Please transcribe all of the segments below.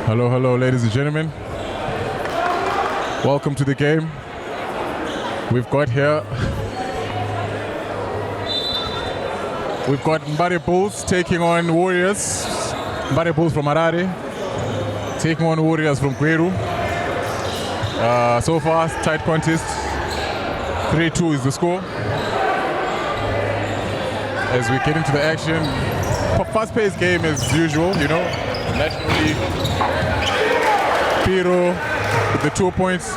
Hello, hello, ladies and gentlemen. Welcome to the game. We've got Mbare Bulls taking on Warriors. Mbare Bulls from Mbare taking on Warriors from Gweru. So far, tight contest. 3-2 is the score. As we get into the action, fast-paced game as usual, you know. Naturally, Piro with the 2 points.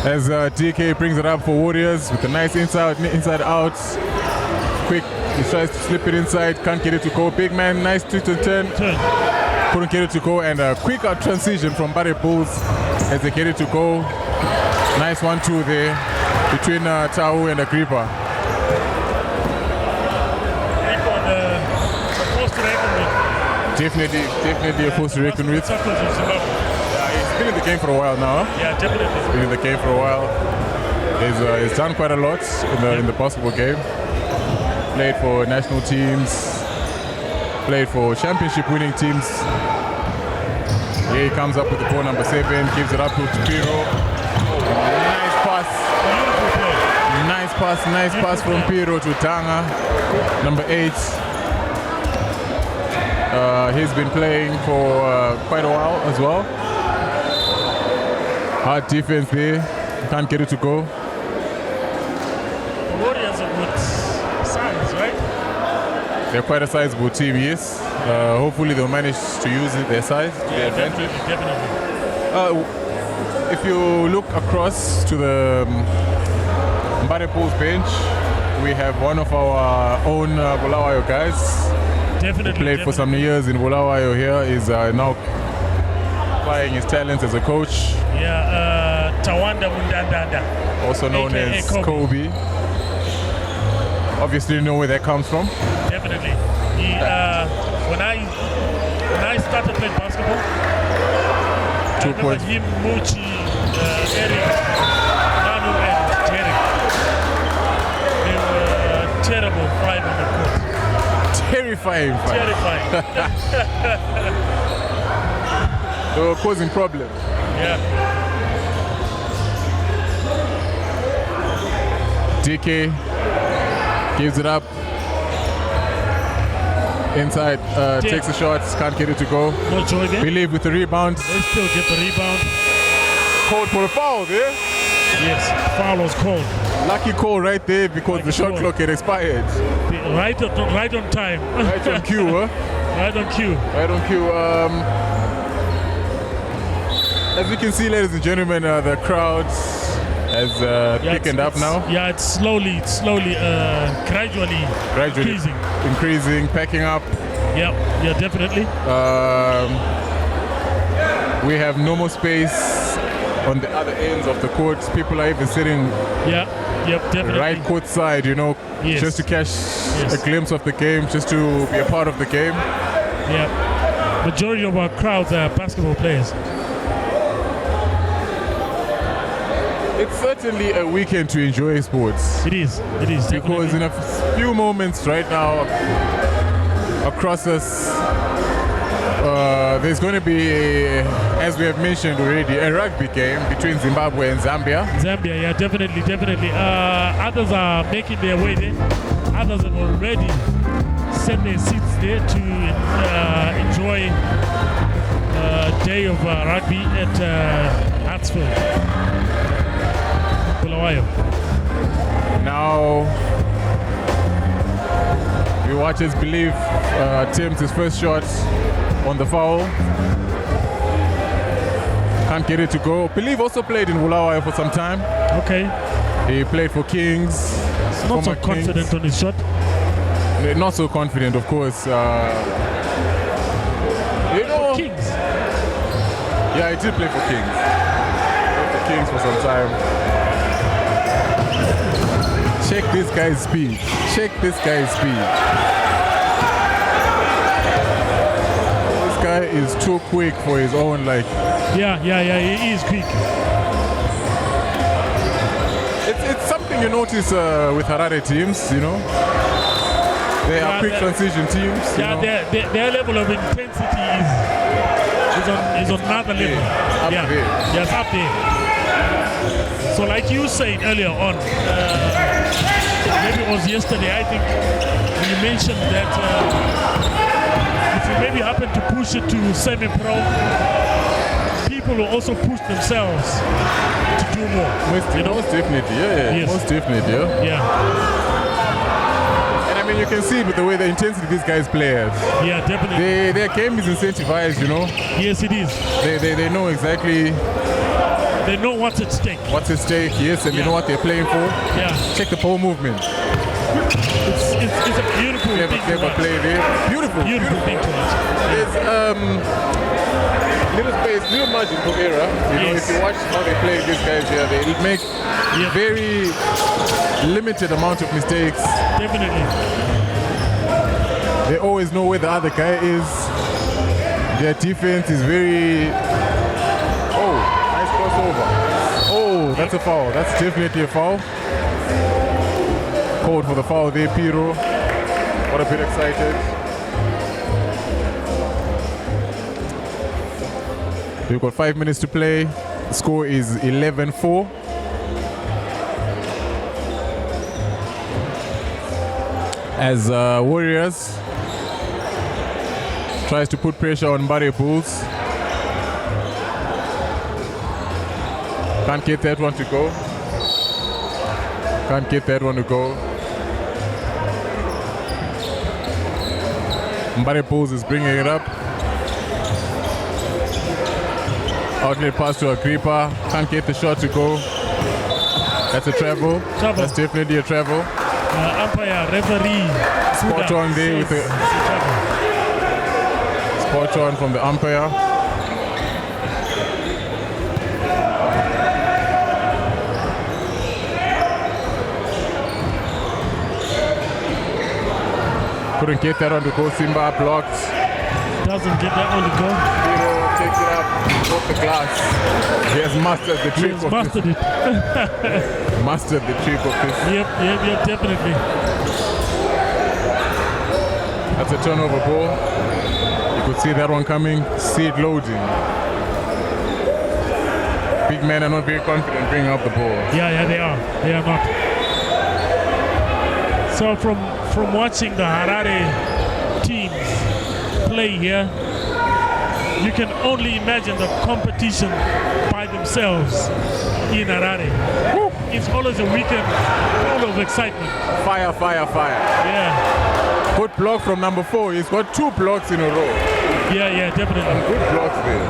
As DK brings it up for Warriors with a nice inside out. Quick, he tries to slip it inside, can't get it to go. Big man, nice twist and turn. Couldn't get it to go, and a quick transition from Mbare Bulls as they get it to go. Nice 1-2 there between Tau and Agrippa. Definitely a force to reckon with. He's been in the game for a while now. Yeah, definitely. He's been in the game for a while. He's done quite a lot in the basketball game. Played for national teams. Played for championship winning teams. Here he comes up with the ball, number 7, gives it up to Piro. Nice pass from Piro to Tanga, number 8. He's been playing for quite a while as well. Hard defense there, can't get it to go. The Warriors are good size, right? They're quite a sizable team, yes. Hopefully they'll manage to use their size to their advantage. Definitely. If you look across to the Mbare Bulls bench, we have one of our own Bulawayo guys. Definitely. Played for some years in Bulawayo here. Is now applying his talents as a coach. Yeah, Tawanda Mundandanda. Also known AKA as Kobe. Obviously, you know where that comes from. Definitely. He, when I started playing basketball, 2 points. him, Muchi, Eric, Nanu, and Terry. They were terrible 5 on the court. Terrifying. They were causing problems. Yeah. DK gives it up. Inside, takes the shots, can't get it to go. No joy there. Believe with the rebound. They still get the rebound. Called for a foul there. Yes, foul was called. Lucky call right there because the shot clock had expired. Right on time. Right on cue, huh? Right on cue. Right on cue. As you can see, ladies and gentlemen, the crowd has thickened up now. Yeah, it's slowly, gradually increasing, packing up. Yeah, definitely. We have no more space on the other ends of the court. People are even sitting definitely. right court side, you know, just to catch a glimpse of the game, just to be a part of the game. Yeah, majority of our crowds are basketball players. It's certainly a weekend to enjoy sports. It is. Because in a few moments right now, across us, there's going to be, as we have mentioned already, a rugby game between Zimbabwe and Zambia. Zambia, yeah, definitely. Others are making their way there. Others have already set their seats there to enjoy a day of rugby at Hartsfield, Bulawayo. Now, the watchers believe attempts his first shot on the foul. Can't get it to go. Believe also played in Bulawayo for some time. Okay. He played for Kings. He's not so confident on his shot. Not so confident, of course. You know, Kings. Yeah, he did play for Kings. Played for Kings for some time. Check this guy's speed. This guy is too quick for his own liking. Yeah, he is quick. It's something you notice with Harare teams, you know. They are quick transition teams. Yeah, their level of intensity is on another level. Yes, up there. So like you said earlier on, maybe it was yesterday, I think you mentioned that if you maybe happen to push it to semi-pro, people will also push themselves to do more. Most definitely, Yes. Most definitely, Yeah. And I mean, you can see with the way the intensity these guys play at. Yeah, definitely. Their game is incentivized, Yes, it is. They know exactly They know what's at stake. what's at stake, yes, and they know what they're playing for. Yeah. Check the pole movement. It's a beautiful thing to watch. Play there. Beautiful thing to watch. There's little space, little margin for error. If you watch how they play these guys here, they make very limited amount of mistakes. Definitely. They always know where the other guy is. Their defense is very... Oh, nice crossover. Oh, that's a foul. That's definitely a foul. Called for the foul there, Piro. What a bit excited. We've got 5 minutes to play. The score is 11-4. As Warriors tries to put pressure on Mbare Bulls. Can't get that one to go. Can't get that one to go. Mbare Bulls is bringing it up. Outlet pass to Agrippa. Can't get the shot to go. That's a travel. That's definitely a travel. Umpire, referee. Spot on there with the... Spot on from the umpire. Couldn't get that on to go. Simba blocked. Doesn't get that on to go. Hero takes it up off the glass. He has mastered the trick of mastered this. it. Mastered the trick of this. Yep, definitely. That's a turnover ball. You could see that one coming. See it loading. Big men are not very confident bringing up the ball. Yeah, they are. They are not. So from watching the Harare teams play here, you can only imagine the competition by themselves in Harare. Woo. It's always a weekend full of excitement. Fire. Yeah. Good block from number 4. He's got 2 blocks in a row. Yeah, definitely. Good blocks there.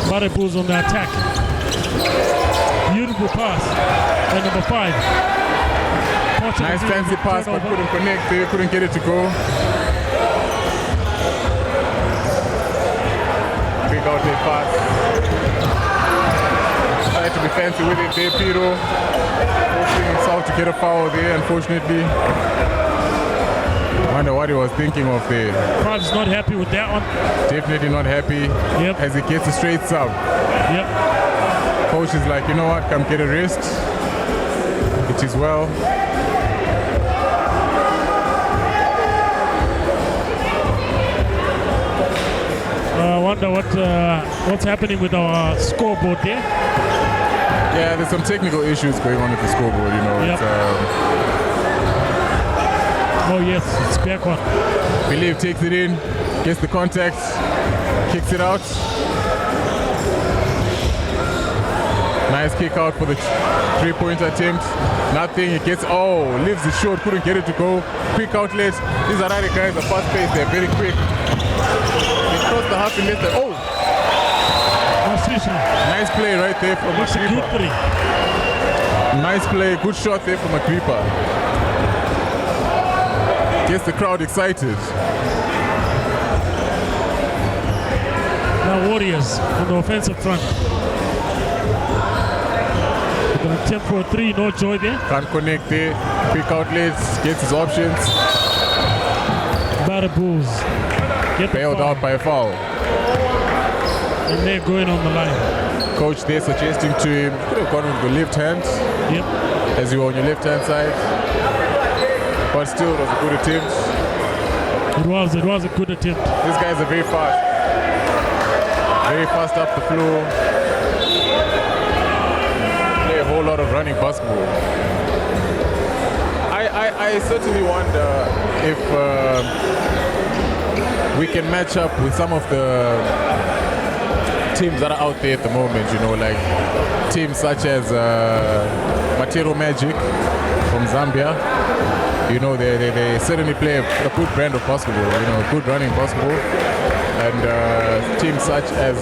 Mbare Bulls on the attack. Beautiful pass by number 5. Nice fancy pass, but couldn't connect there, couldn't get it to go. Big out there pass. Tried to be fancy with it there, Piro. Forcing himself to get a foul there, unfortunately. Wonder what he was thinking of there. Probably not happy with that one. Definitely not happy. Yep. As he gets a straight sub. Yep. Coach is like, you know what, come get a rest. It is well. I wonder what's happening with our scoreboard there. Yeah, there's some technical issues going on with the scoreboard, Yep. Oh yes, it's back on. Believe takes it in, gets the contact, kicks it out. Nice kick out for the 3-point attempt. Nothing, it gets, leaves it short, couldn't get it to go. Quick outlet. These are other guys, are fast paced, they're very quick. It crossed the half in less than, nice play right there from Agrippa. Nice play, good shot there from Agrippa. Gets the crowd excited. Now Warriors on the offensive front. With an attempt for a 3, no joy there. Can't connect there. Quick outlets, gets his options. Mbare Bulls Get the bailed foul. out by a foul. And they're going on the line. Coach there suggesting to him, could have gone with the left hand Yep. as you were on your left hand side. But still, it was a good attempt. It was a good attempt. These guys are very fast. Very fast up the floor. Play a whole lot of running basketball. I certainly wonder if we can match up with some of the teams that are out there at the moment, you know, like teams such as Matero Magic from Zambia. You know, they certainly play a good brand of basketball, you know, good running basketball. And teams such as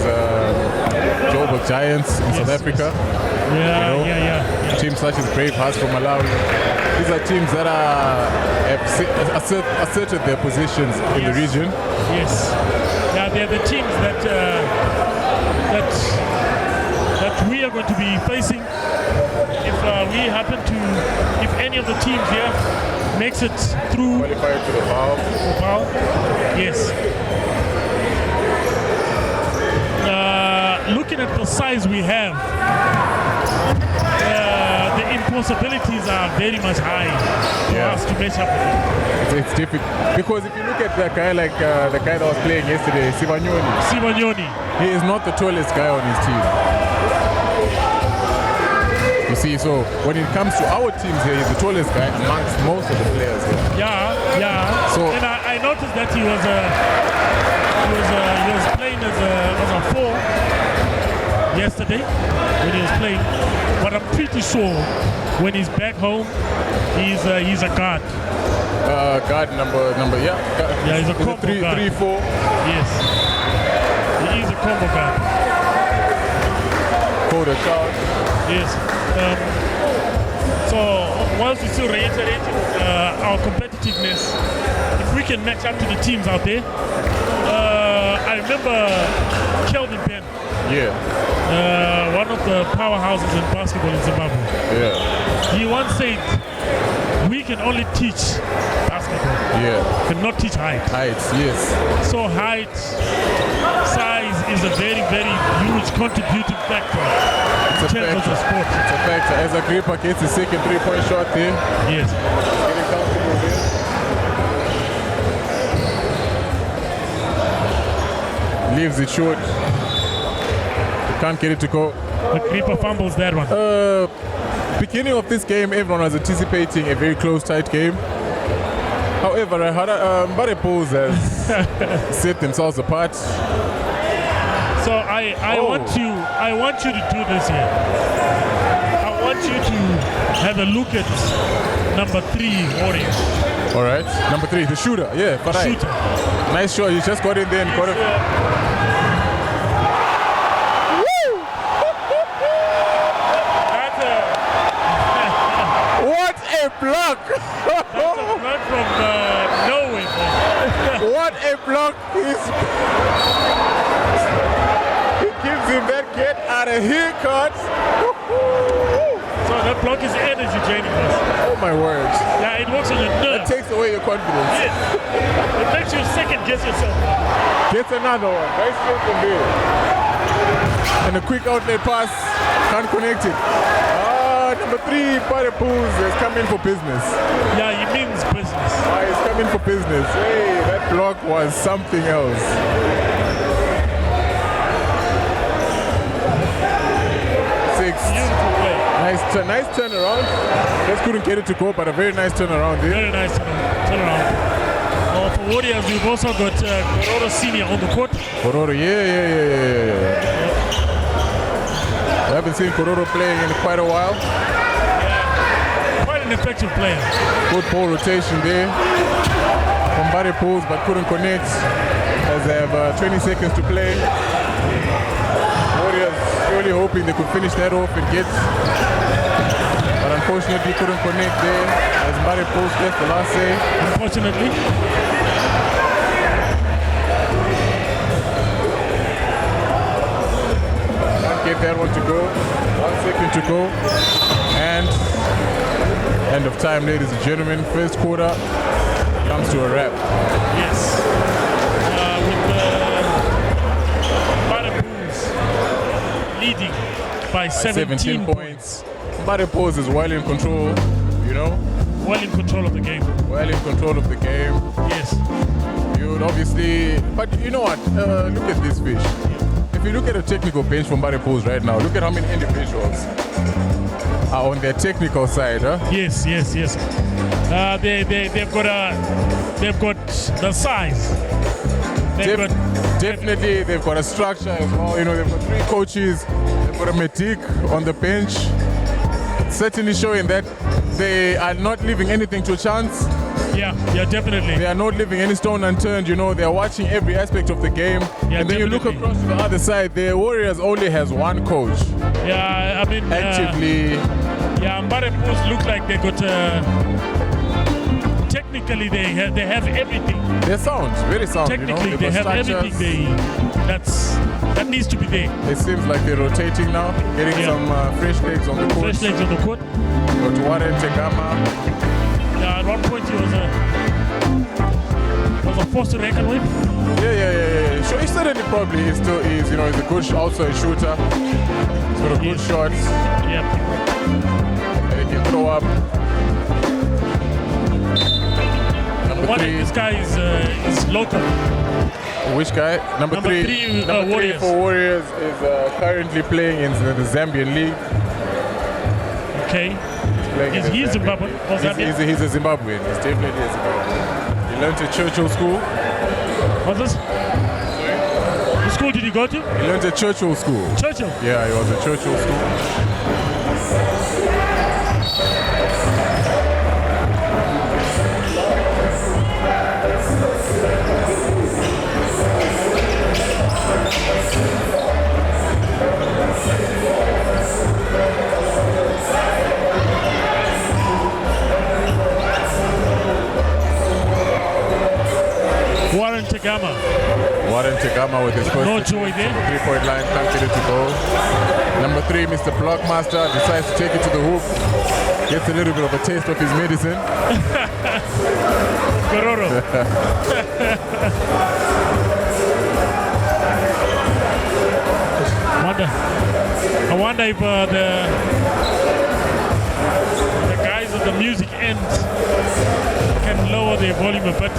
Joburg Giants in South Africa. Yeah, you know, yeah. Teams such as Brave Hearts from Malawi. These are teams that have asserted their positions in the region. Yes. Yeah, they're the teams that we are going to be facing if any of the teams here makes it through. Qualified to the foul. Yes. Looking at the size we have, the impossibilities are very much high for us to match up with it. It's difficult because if you look at that guy like the guy that was playing yesterday, Sivanyoni. He is not the tallest guy on his team. You see, so when it comes to our teams here, he's the tallest guy amongst most of the players here. Yeah. So, and I noticed that he was playing as a 4 yesterday when he was playing, but I'm pretty sure when he's back home, he's a guard. Guard number, yeah. Yeah, he's a combo guard. 3-4. Yes, he is a combo guard. Quarter charge. Yes. So whilst we're still reiterating our competitiveness, if we can match up to the teams out there, I remember Kelvin Penn. Yeah. One of the powerhouses in basketball in Zimbabwe. Yeah. He once said, we can only teach basketball. Yeah. Cannot teach height. Heights, yes. So height, size is a very, very huge contributing factor in terms of the sport. It's a factor. As Agrippa gets his second 3-point shot there. Yes. Getting comfortable there. Leaves it short. Can't get it to go. Agrippa fumbles that one. Beginning of this game, everyone was anticipating a very close, tight game. However, Mbare Bulls has set themselves apart. So I want you to do this here. I want you to have a look at number 3 Warriors. All right, number 3, the shooter. Yeah, but Shooter. nice shot. You just got in there and got it. What a block! That's a block from Norway. What a block! He gives him that get out of here cut. So that block is energy draining us. Oh my word. Yeah, it works on your It nerves. takes away your confidence. Yes. It makes you second guess yourself. Gets another one. Right straight from there. And a quick outlet pass. Can't connect it. Number 3, Mbare Bulls has come in for business. Yeah, he means business. He's coming for business. Hey, that block was something else. Six. Beautiful play. Nice turnaround. Just couldn't get it to go, but a very nice turnaround there. Very nice turnaround. For Warriors, we've also got Kororo Senior on the court. Kororo, yeah. I haven't seen Kororo playing in quite a while. Yeah, quite an effective player. Good ball rotation there. From Mbare Bulls, but couldn't connect as they have 20 seconds to play. Warriors really hoping they could finish that off and get, but unfortunately couldn't connect there as Mbare Bulls left the last say. Unfortunately. Get that one to go. 1 second to go. And end of time, ladies and gentlemen. First quarter comes to a wrap. Yes. leading by 17 points. Mbare Pose is well in control, you know. Well in control of the game. Well in control of the game. Yes. You would obviously, but you know what? Look at this fish. If you look at a technical bench from Mbare Pose right now, look at how many individuals are on their technical side, huh? Yes. They've got the size. Definitely, they've got a structure as well. You know, they've got 3 coaches. They've got a medic on the bench. Certainly showing that they are not leaving anything to chance. Yeah, definitely. They are not leaving any stone unturned. You know, they are watching every aspect of the game. Yeah, and then you look across to the other side. The Warriors only has 1 coach. Yeah, I mean, actively. Mbare Pose look like they got. Technically, they have everything. They're sound, very sound. Technically, you know? they have everything. That needs to be there. It seems like they're rotating now, getting some fresh legs on the court. Fresh legs on the court. Got Mbare Tegama. Yeah, at one point he was a force to reckon with. Yeah. Sure, he certainly probably still is. You know, he's a good, also a shooter. He's got a good shot. Yep. And he can throw up. This guy is local. Which guy? Number three Warriors. For Warriors is currently playing in the Zambian league. Okay. Is he Zimbabwean or Zambian? He's a Zimbabwean. He's definitely a Zimbabwean. He learned at Churchill School. What's this? Sorry? What school did he go to? He learned at Churchill School. Churchill? Yeah, he was at Churchill School. Warren Tegama with his first no joy there. 3-point line, can't get it to go. Number 3, Mr. Blockmaster, decides to take it to the hoop. Gets a little bit of a taste of his medicine. Gororo. I wonder if the guys at the music end can lower their volume a bit.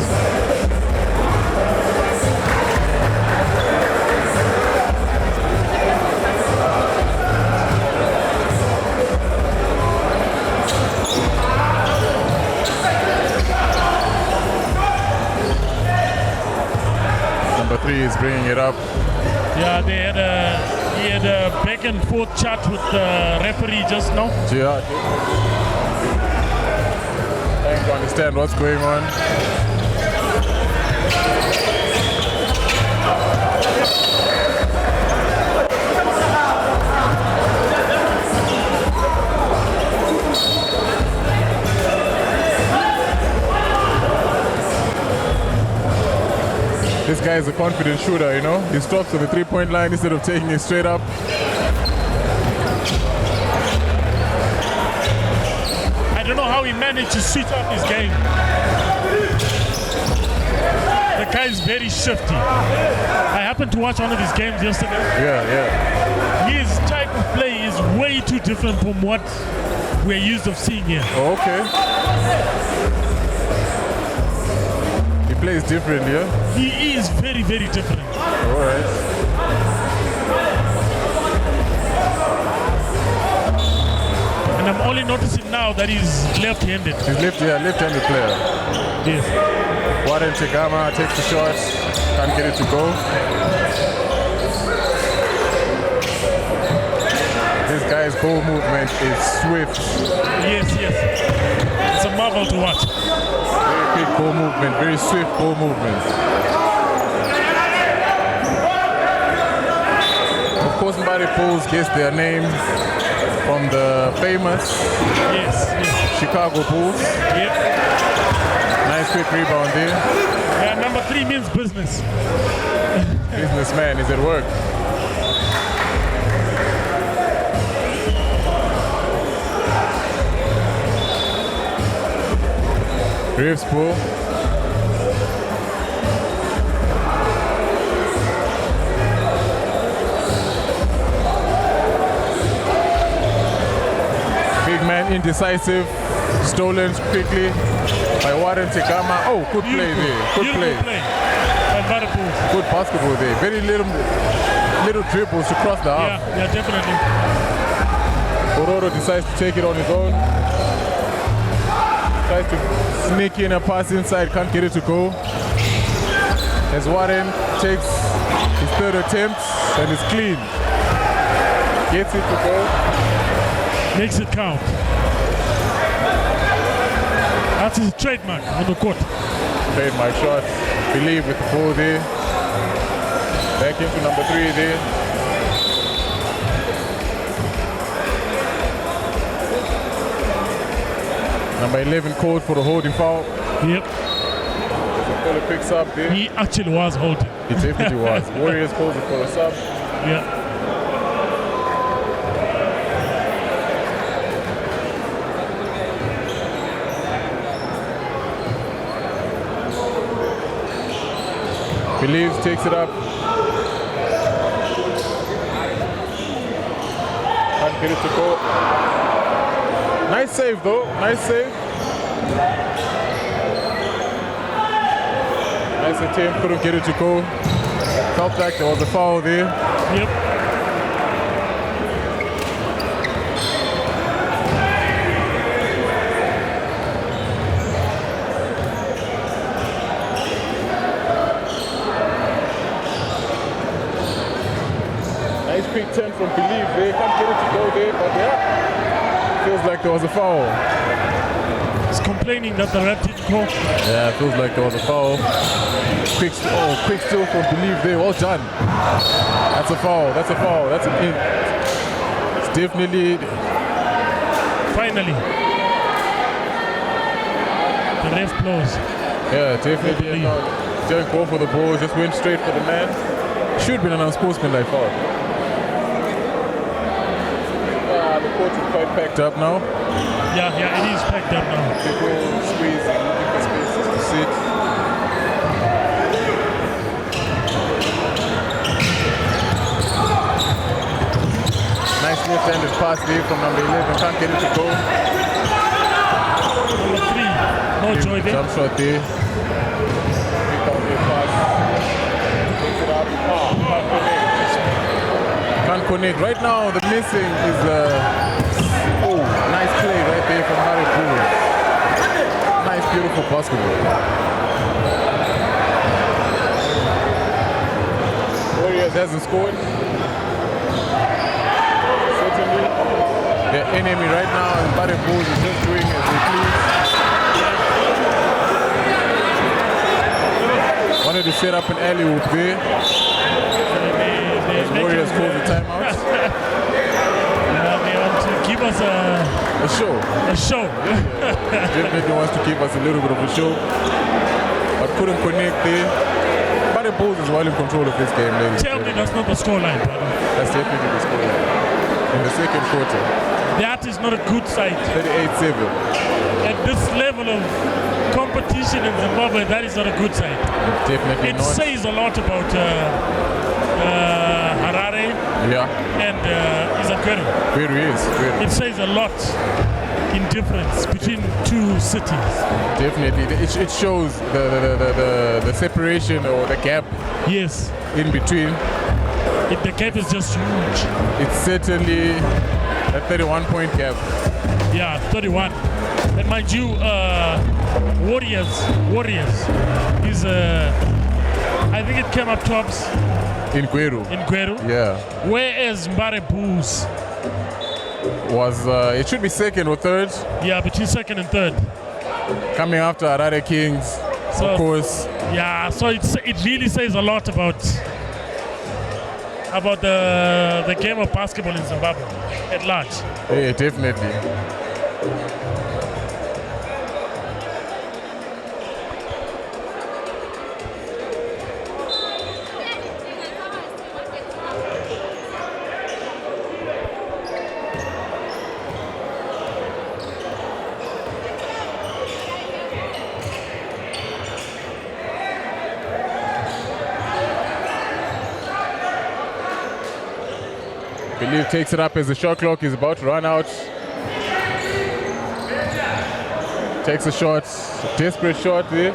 Number 3 is bringing it up. Yeah, he had a back and forth chat with the referee just now. Yeah. Trying to understand what's going on. This guy is a confident shooter, you know. He stops at the 3-point line instead of taking it straight up. I don't know how he managed to switch up his game. The guy is very shifty. I happened to watch one of his games yesterday. Yeah. His type of play is way too different from what we're used to seeing here. Oh, okay. He plays different, yeah? He is very, very different. All right. And I'm only noticing now that he's left-handed. He's left-handed player. Yes. Warren Tegama takes the shot, can't get it to go. This guy's ball movement is swift. Yes. It's a marvel to watch. Very quick ball movement, very swift ball movement. Of course, Mbare Pose gets their name from the famous Chicago Bulls. Yep. Nice quick rebound there. Yeah, number 3 means business. Businessman is at work. Reeves pull. indecisive, stolen quickly by Warren Tegama. Oh, good play there. Good play. By Mbare. Good basketball there. Very little dribbles to cross the half. Yeah, definitely. Ororo decides to take it on his own. Tries to sneak in a pass inside, can't get it to go. As Warren takes his third attempt and is clean. Gets it to go. Makes it count. That's his trademark on the court. Trademark shot. Believe with the ball there. Back into number 3 there. Number 11 called for the holding foul. Yep. He picks up there. He actually was holding. He definitely was. Warriors calls it for a sub. Yeah. Believes, takes it up. Can't get it to go. Nice save though, nice save. Nice attempt, couldn't get it to go. Felt like there was a foul there. Yep. Nice quick turn from Believe there, can't get it to go there, but yeah. Feels like there was a foul. He's complaining that the ref didn't call. Yeah, it feels like there was a foul. Quick steal from Believe there. Well done. That's a foul. That's a foul. That's a pin. It's definitely. Finally, the ref blows. Yeah, definitely. Didn't go for the ball. Just went straight for the man. Should have been an unsportsmanlike foul. The court is quite packed up now. Yeah, it is packed up now. People squeezing, looking for spaces to sit. Nice left-handed pass there from number 11. Can't get it to go. Number 3, no joy there. Jump shot there. Pick out the pass. Takes it up. Can't connect. Right now, the missing is nice play right there from Mbare. Nice, beautiful basketball. Warriors hasn't scored. Certainly, their enemy right now is Mbare is just doing as they please. Wanted to set up an alley-oop there. As Warriors call the timeout. They want to give us a show. A show. Definitely wants to give us a little bit of a show. But couldn't connect there. Mbare Bulls is well in control of this game, ladies. Tell me that's not the scoreline, brother. That's definitely the scoreline. In the second quarter. That is not a good sight. 38-7. At this level of competition in Zimbabwe, that is not a good sight. Definitely it not. It says a lot about Harare and Izakweru. Very is. It says a lot in difference between two cities. Definitely. It shows the separation or the gap. Yes. In between. The gap is just huge. It's certainly a 31-point gap. Yeah, 31. And mind you, Warriors is I think it came up tops in Gweru. Yeah. Whereas Mbare Bulls was it should be second or third. Yeah, between second and third. Coming after Harare Kings, so, of course. Yeah, so it really says a lot about the game of basketball in Zimbabwe at large. Yeah, definitely. Believe takes it up as the shot clock is about to run out. Takes a shot, desperate shot there.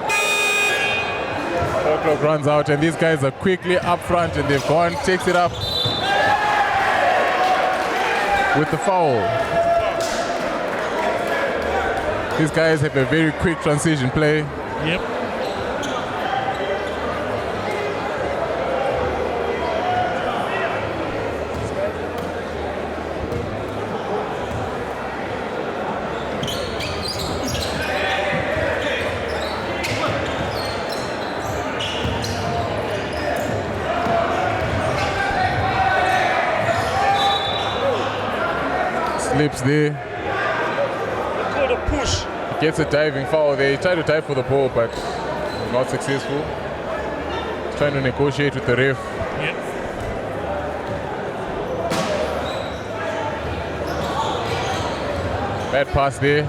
Shot clock runs out, and these guys are quickly up front, and they've gone, takes it up with the foul. These guys have a very quick transition play. Yep. Slips there. Called a push. Gets a diving foul there. He tried to dive for the ball, but not successful. He's trying to negotiate with the ref. Yep. Bad pass there.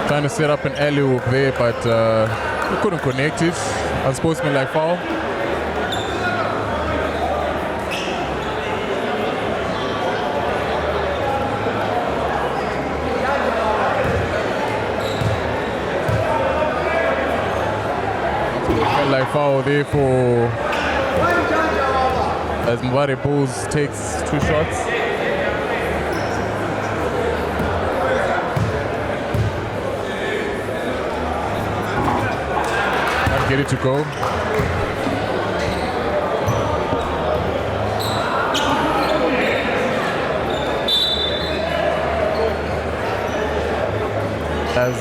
Trying to set up an alley-oop there, but he couldn't connect it. Unsportsmanlike foul. Like foul there for as Mbare Bulls takes 2 shots. Can't get it to go. As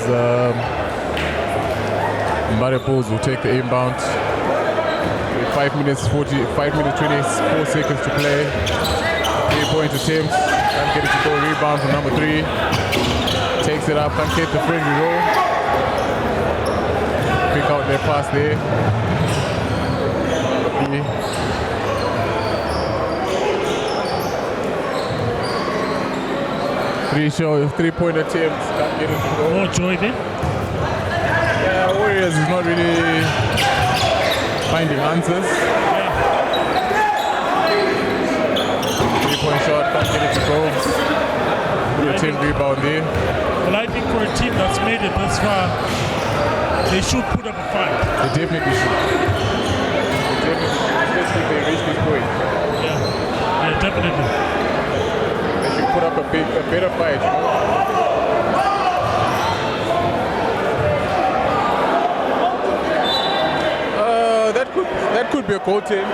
Mbare Bulls will take the inbound. 5 minutes 24 seconds to play. 3-point attempts. Can't get it to go. Rebound from number 3. Takes it up. Can't get the friendly roll. Pick out their pass there. 3-point attempts. Can't get it to go. More joy there. Warriors is not really finding answers. Yeah. 3-point shot, can't get it to go. Good attempt rebound there. Well, I think for a team that's made it this far, they should put up a fight. They definitely should. Especially if they reach this point. Yeah, definitely. They should put up a better fight. That could be a goal team.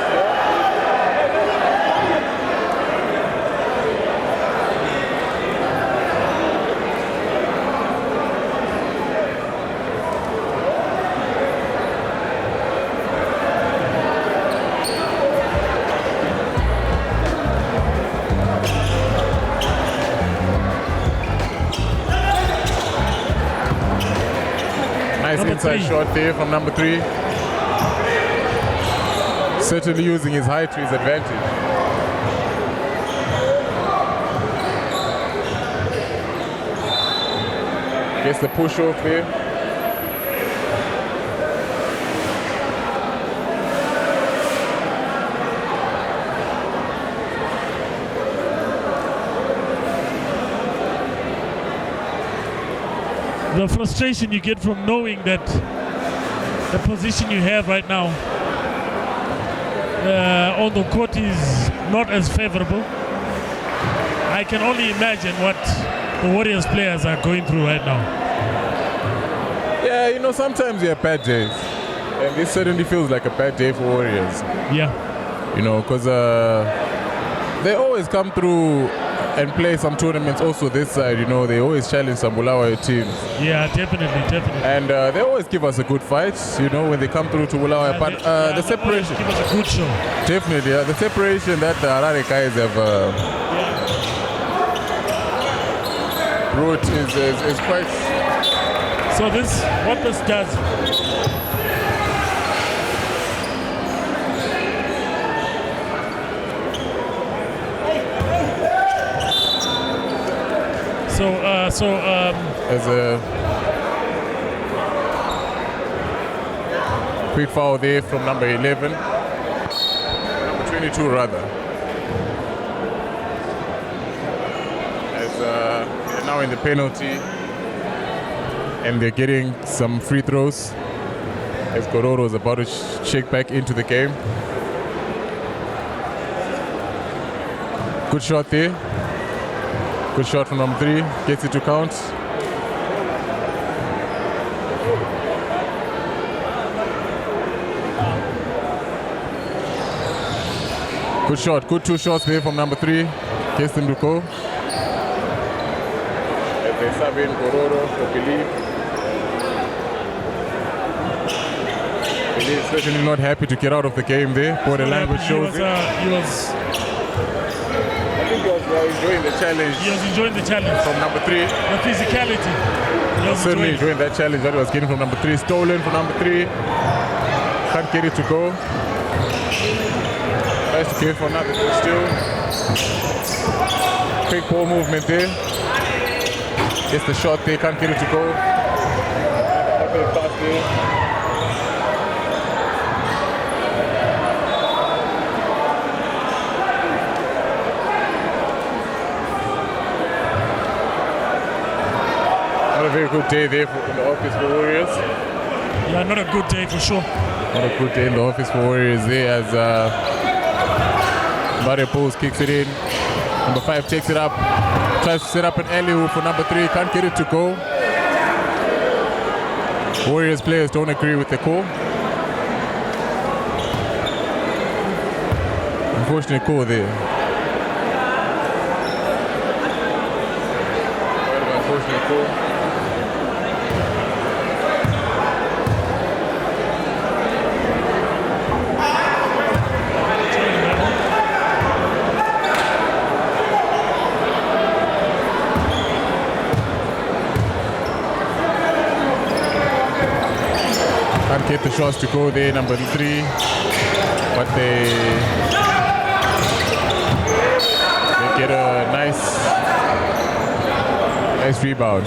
Nice inside shot there from number 3. Certainly using his height to his advantage. Gets the push off there. The frustration you get from knowing that the position you have right now on the court is not as favorable. I can only imagine what the Warriors players are going through right now. Yeah, you know, sometimes you have bad days. And this certainly feels like a bad day for Warriors. Yeah. You know, because they always come through and play some tournaments also this side, you know, they always challenge some Bulawayo teams. Yeah, definitely. And they always give us a good fight, you know, when they come through to Bulawayo. But the separation... Give us a good show. Definitely, the separation that the Harare guys have brought is quite... So what this does... As a quick foul there from number 11. 22 rather. As they're now in the penalty, and they're getting some free throws. As Kororo is about to shake back into the game. Good shot there. Good shot from number 3. Gets it to count. Good shot. Good 2 shots there from number 3. Gets them to go. As they sub in Kororo for Believe. Believe certainly not happy to get out of the game there. Body language shows it. I think he was enjoying the challenge. He was enjoying the challenge. From number 3. The physicality. He was certainly enjoying that challenge that he was getting from number 3. Stolen from number 3. Can't get it to go. Tries to get for another still. Quick ball movement there. Gets the shot there, can't get it to go. Okay, pass there. Not a very good day there in the office for Warriors. Yeah, not a good day for sure. Not a good day in the office for Warriors there as Mbare pulls, kicks it in. Number 5 takes it up, tries to set up an alley-oop for number 3, can't get it to go. Warriors players don't agree with the call. Unfortunate call there. Unfortunate call. Can't get the shots to go there, number 3, but they get a nice rebound.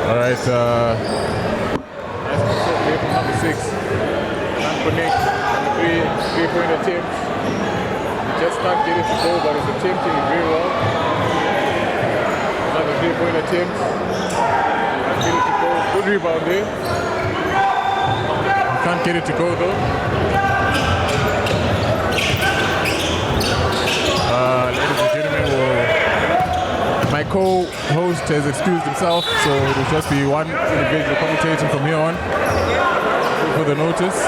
All right, nice play from number 6. Can't connect. Number 3, 3-point attempt. He just can't get it to go, but he's attempting it very well. Another 3-point attempt. Can't get it to go. Good rebound there. Can't get it to go though. Ladies and gentlemen, my co-host has excused himself, so it will just be one individual commentating from here on for the notice.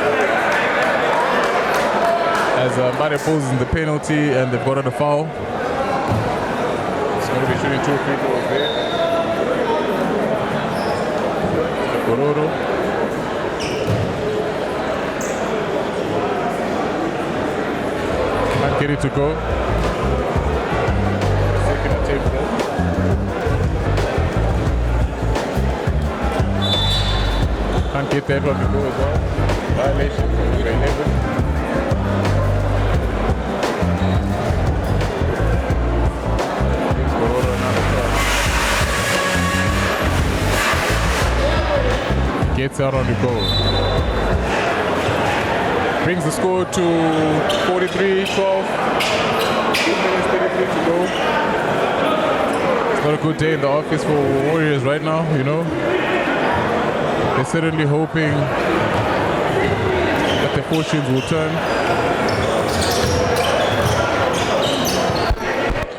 As Mbare pulls in the penalty and they've got on a foul. It's going to be shooting 2 free throws there. Kororo. Can't get it to go. Second attempt though. Can't get that one to go as well. Violation number 11. Gives Kororo another shot. Gets out on the goal. Brings the score to 43-12. 2 minutes 33 to go. It's not a good day in the office for Warriors right now, you know. They're certainly hoping that their fortunes will turn.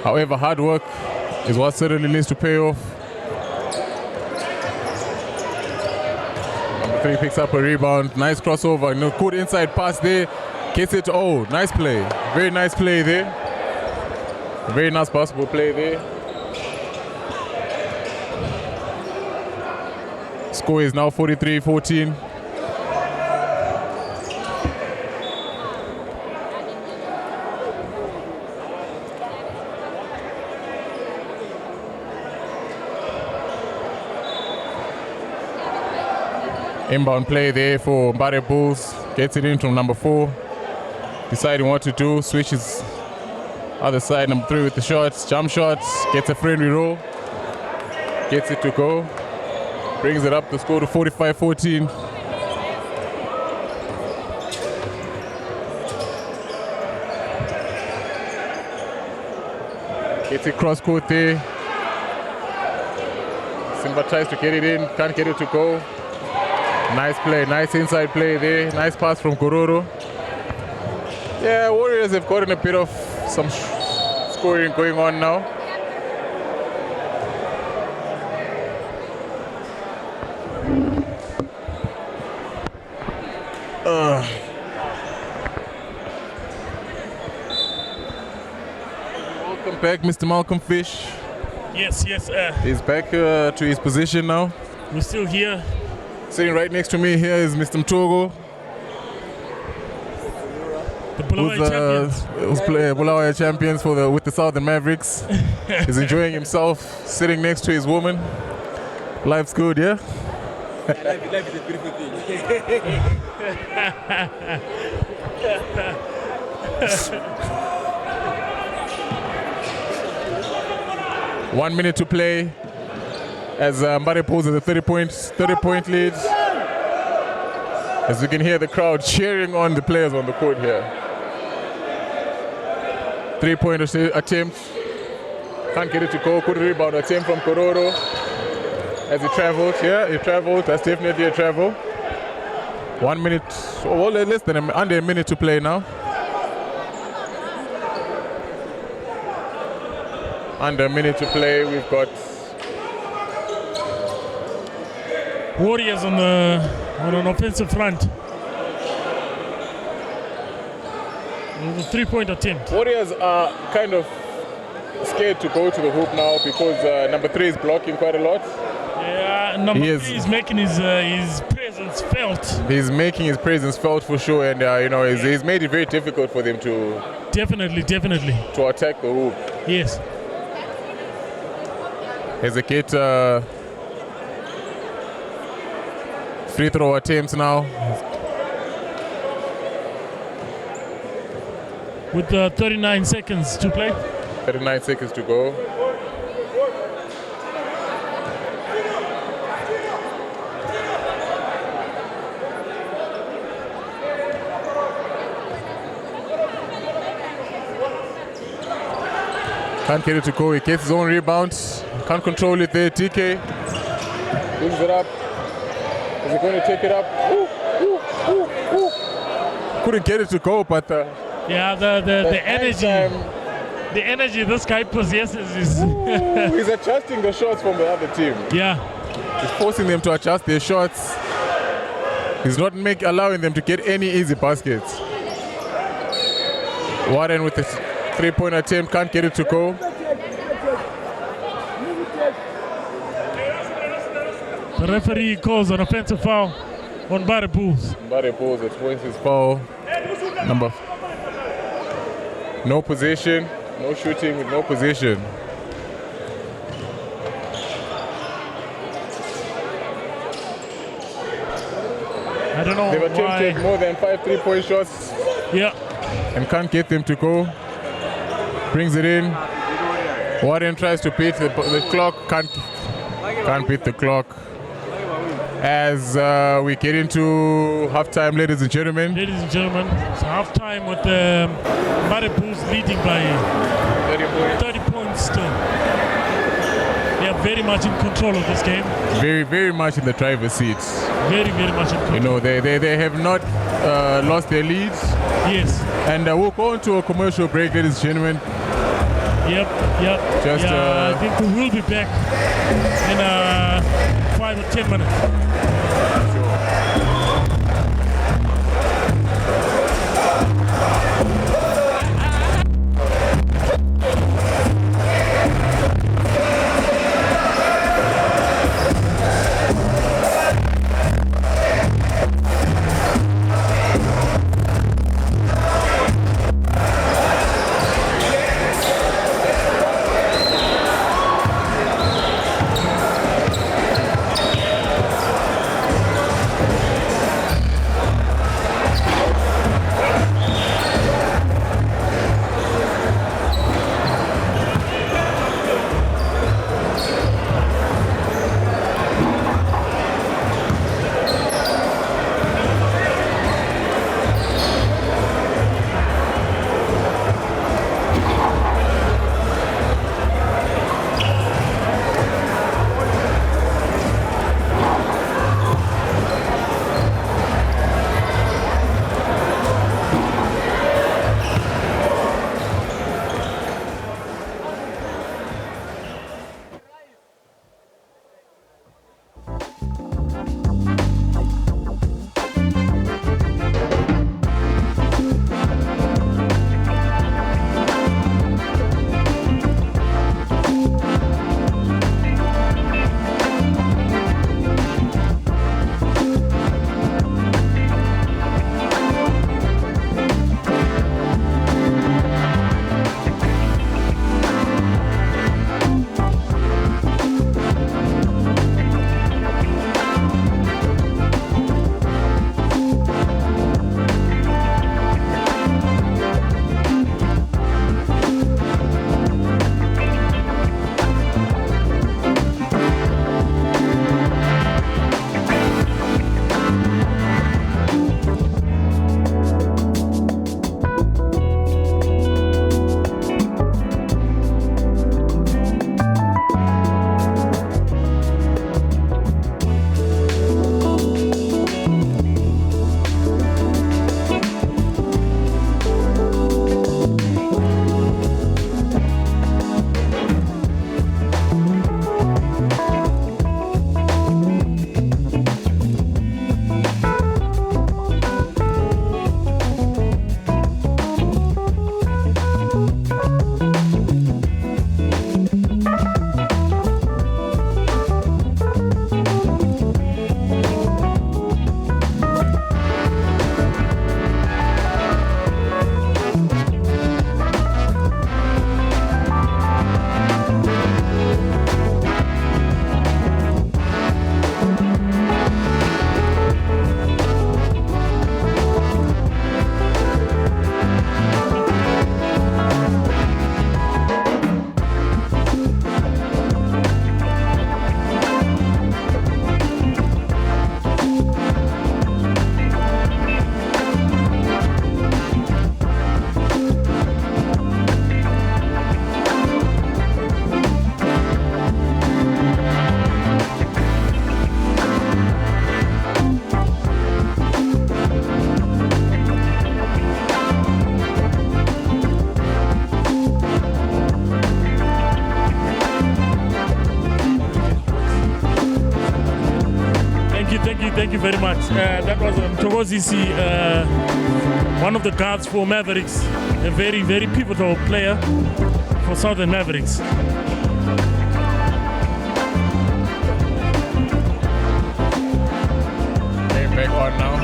However, hard work is what certainly needs to pay off. Number 3 picks up a rebound. Nice crossover. No, good inside pass there. Gets it. Oh, nice play. Very nice play there. Very nice basketball play there. Score is now 43-14. Inbound play there for Mbare Bulls. Gets it in from number 4. Deciding what to do. Switches other side. Number 3 with the shots. Jump shots. Gets a friendly roll. Gets it to go. Brings it up the score to 45-14. It's a cross court there. Simba tries to get it in, can't get it to go. Nice play, nice inside play there. Nice pass from Kororo. Yeah, Warriors have gotten a bit of some scoring going on now. Welcome back, Mr. Malcolm Fish. Yes. He's back to his position now. We're still here. Sitting right next to me here is Mr. Mtogo, The Bulawayo champions. who's Bulawayo champions with the Southern Mavericks. He's enjoying himself, sitting next to his woman. Life's good, yeah? Life is a beautiful thing. 1 minute to play as Mbare pulls a 30-point lead. As you can hear the crowd cheering on the players on the court here. 3-point attempt. Can't get it to go. Good rebound attempt from Kororo. As he traveled. Yeah, he traveled. That's definitely a travel. 1 minute, well, less than under a minute to play now. Under a minute to play, we've got Warriors on an offensive front. It was a 3-point attempt. Warriors are kind of scared to go to the hoop now because number 3 is blocking quite a lot. Yeah, number 3 is making his presence felt. He's making his presence felt for sure, and he's made it very difficult for them to definitely to attack the hoop. Yes. Hesitate free throw attempts now. With 39 seconds to play. 39 seconds to go. Can't get it to go. He gets his own rebounds. Can't control it there. TK brings it up. Is he going to take it up? Ooh. Couldn't get it to go, but the energy. The energy this guy possesses is. He's adjusting the shots from the other team. Yeah. He's forcing them to adjust their shots. He's not allowing them to get any easy baskets. Warren with the 3-point attempt, can't get it to go. The referee calls an offensive foul on Mbare Bulls. Mbare Bulls, it was his foul. No possession, no shooting with no possession. I don't know. They've attempted more than 5 3-point shots. Yeah. And can't get them to go. Brings it in. Warren tries to beat the clock. Can't beat the clock. As we get into halftime, ladies and gentlemen. Ladies and gentlemen, it's halftime with the Mbare Bulls leading by 30 points still. They are very much in control of this game. Very, very much in the driver's seat. Very, very much in control. They have not lost their leads. Yes. And we'll go into a commercial break, ladies and gentlemen. Yep. I think we will be back in 5 or 10 minutes. thank you very much. That was Mthokozisi, one of the guards for Mavericks, a very, very pivotal player for Southern Mavericks. Game back on now.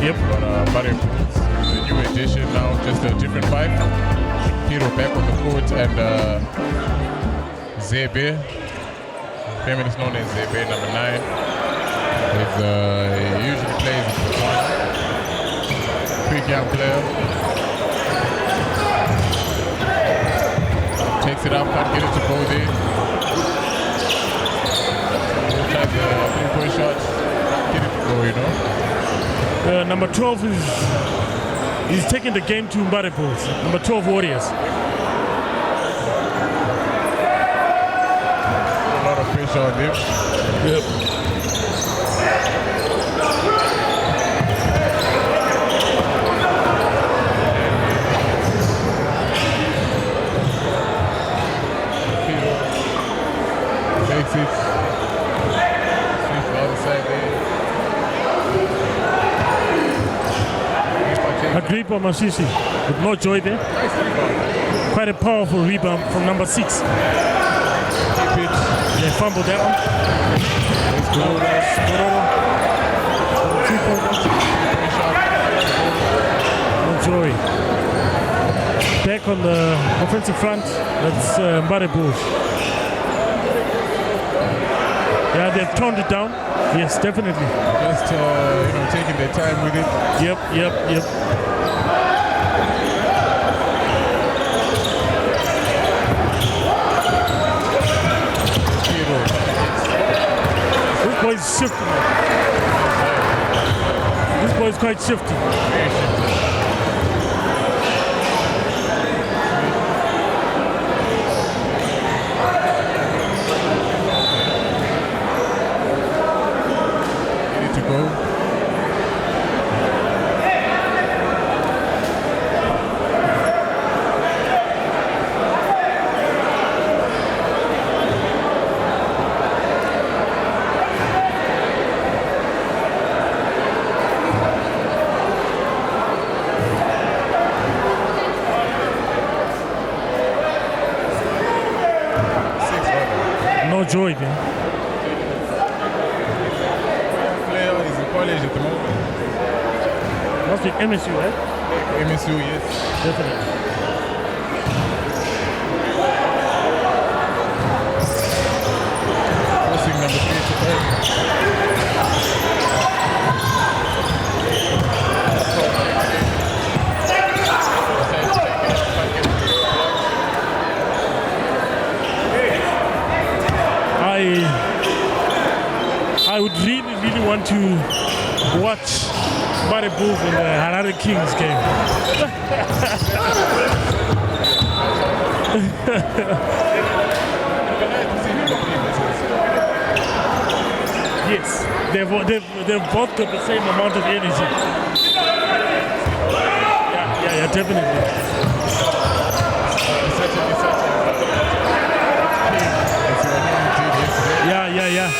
Yep. Got Mbare, the new edition now, just a different vibe. Hero back on the court and Zebe, famous known as Zebe, number 9. He usually plays in the one. Quick young player. Takes it up, can't get it to go there. We'll try the 3-point shot, get it to go, you know. Number 12 is taking the game to Mbare Bulls. Number 12 Warriors. A lot of pressure on him. Yep. Takes it. Switch to the other side there. Agrippa Masisi with no joy there. Quite a powerful rebound from number 6. Keep it. They fumbled that one. Let's go. No joy. Back on the offensive front, that's Mbare Bulls. Yeah, they've toned it down. Yes, definitely. Just taking their time with it. Yep. This boy is shifting. This boy is quite shifty. Ready to go. No joy, man. Player is in college at the moment. Must be MSU, right? MSU, yes. Definitely. Crossing number 3 to I would really want to watch Mbare Bulls in the Harare Kings game. Yes, they've both got the same amount of energy. Yeah, definitely. Yeah.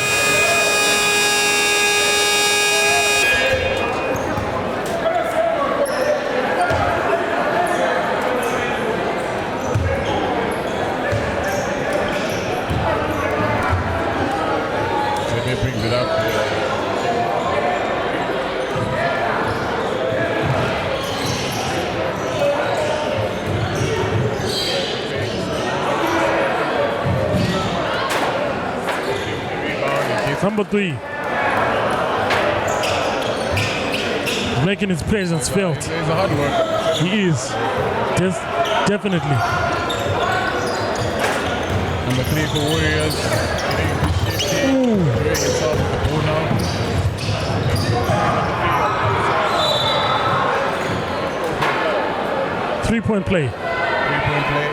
brings it up. Number 3. He's making his presence felt. He's a hard worker. He is. Definitely. Number 3 for Warriors. Doing himself with the ball now. 3-point play. 3-point play.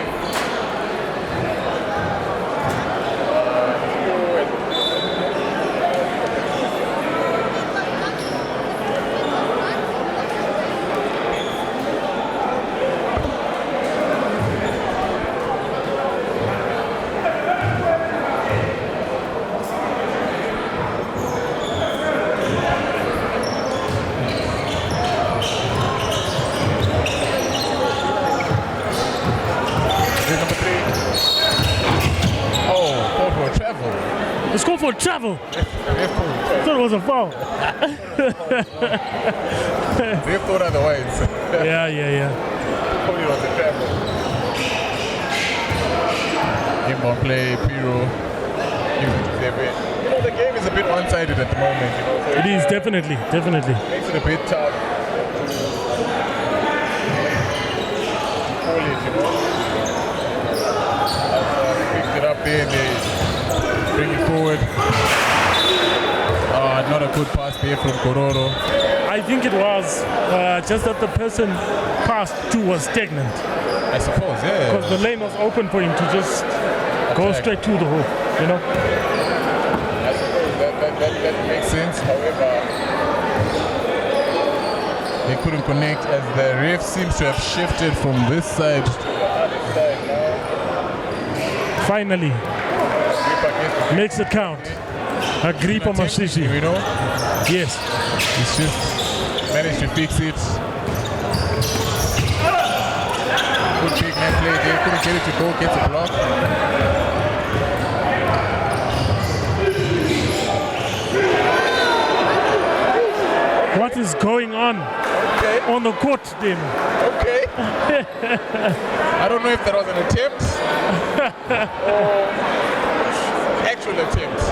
Let's go for travel. I thought it was a foul. They thought otherwise. Yeah. Probably was a travel. Inbound play, Piro. You know, the game is a bit one-sided at the moment. You know, so It is definitely. makes it a bit tough to call it, you know. Picked it up there and they bring it forward. Not a good pass there from Kororo. I think it was just that the person passed to was stagnant. I suppose, yeah. Because the lane was open for him to just go straight to the hoop, you know. I suppose that makes sense. However, they couldn't connect as the ref seems to have shifted from this side to the other side now. Finally, makes it count. Agripa Masisi. You know? Yes. It's just managed to fix it. Good big man play there. Couldn't get it to go, gets a block. What is going on on the court then? Okay. I don't know if that was an attempt or actual attempt.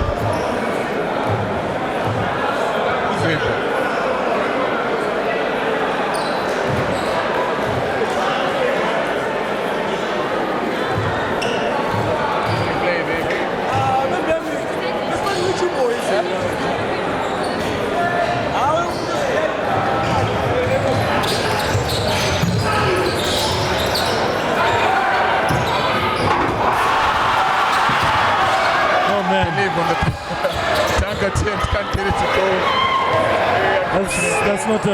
Attempt, can't get it to go. That's not a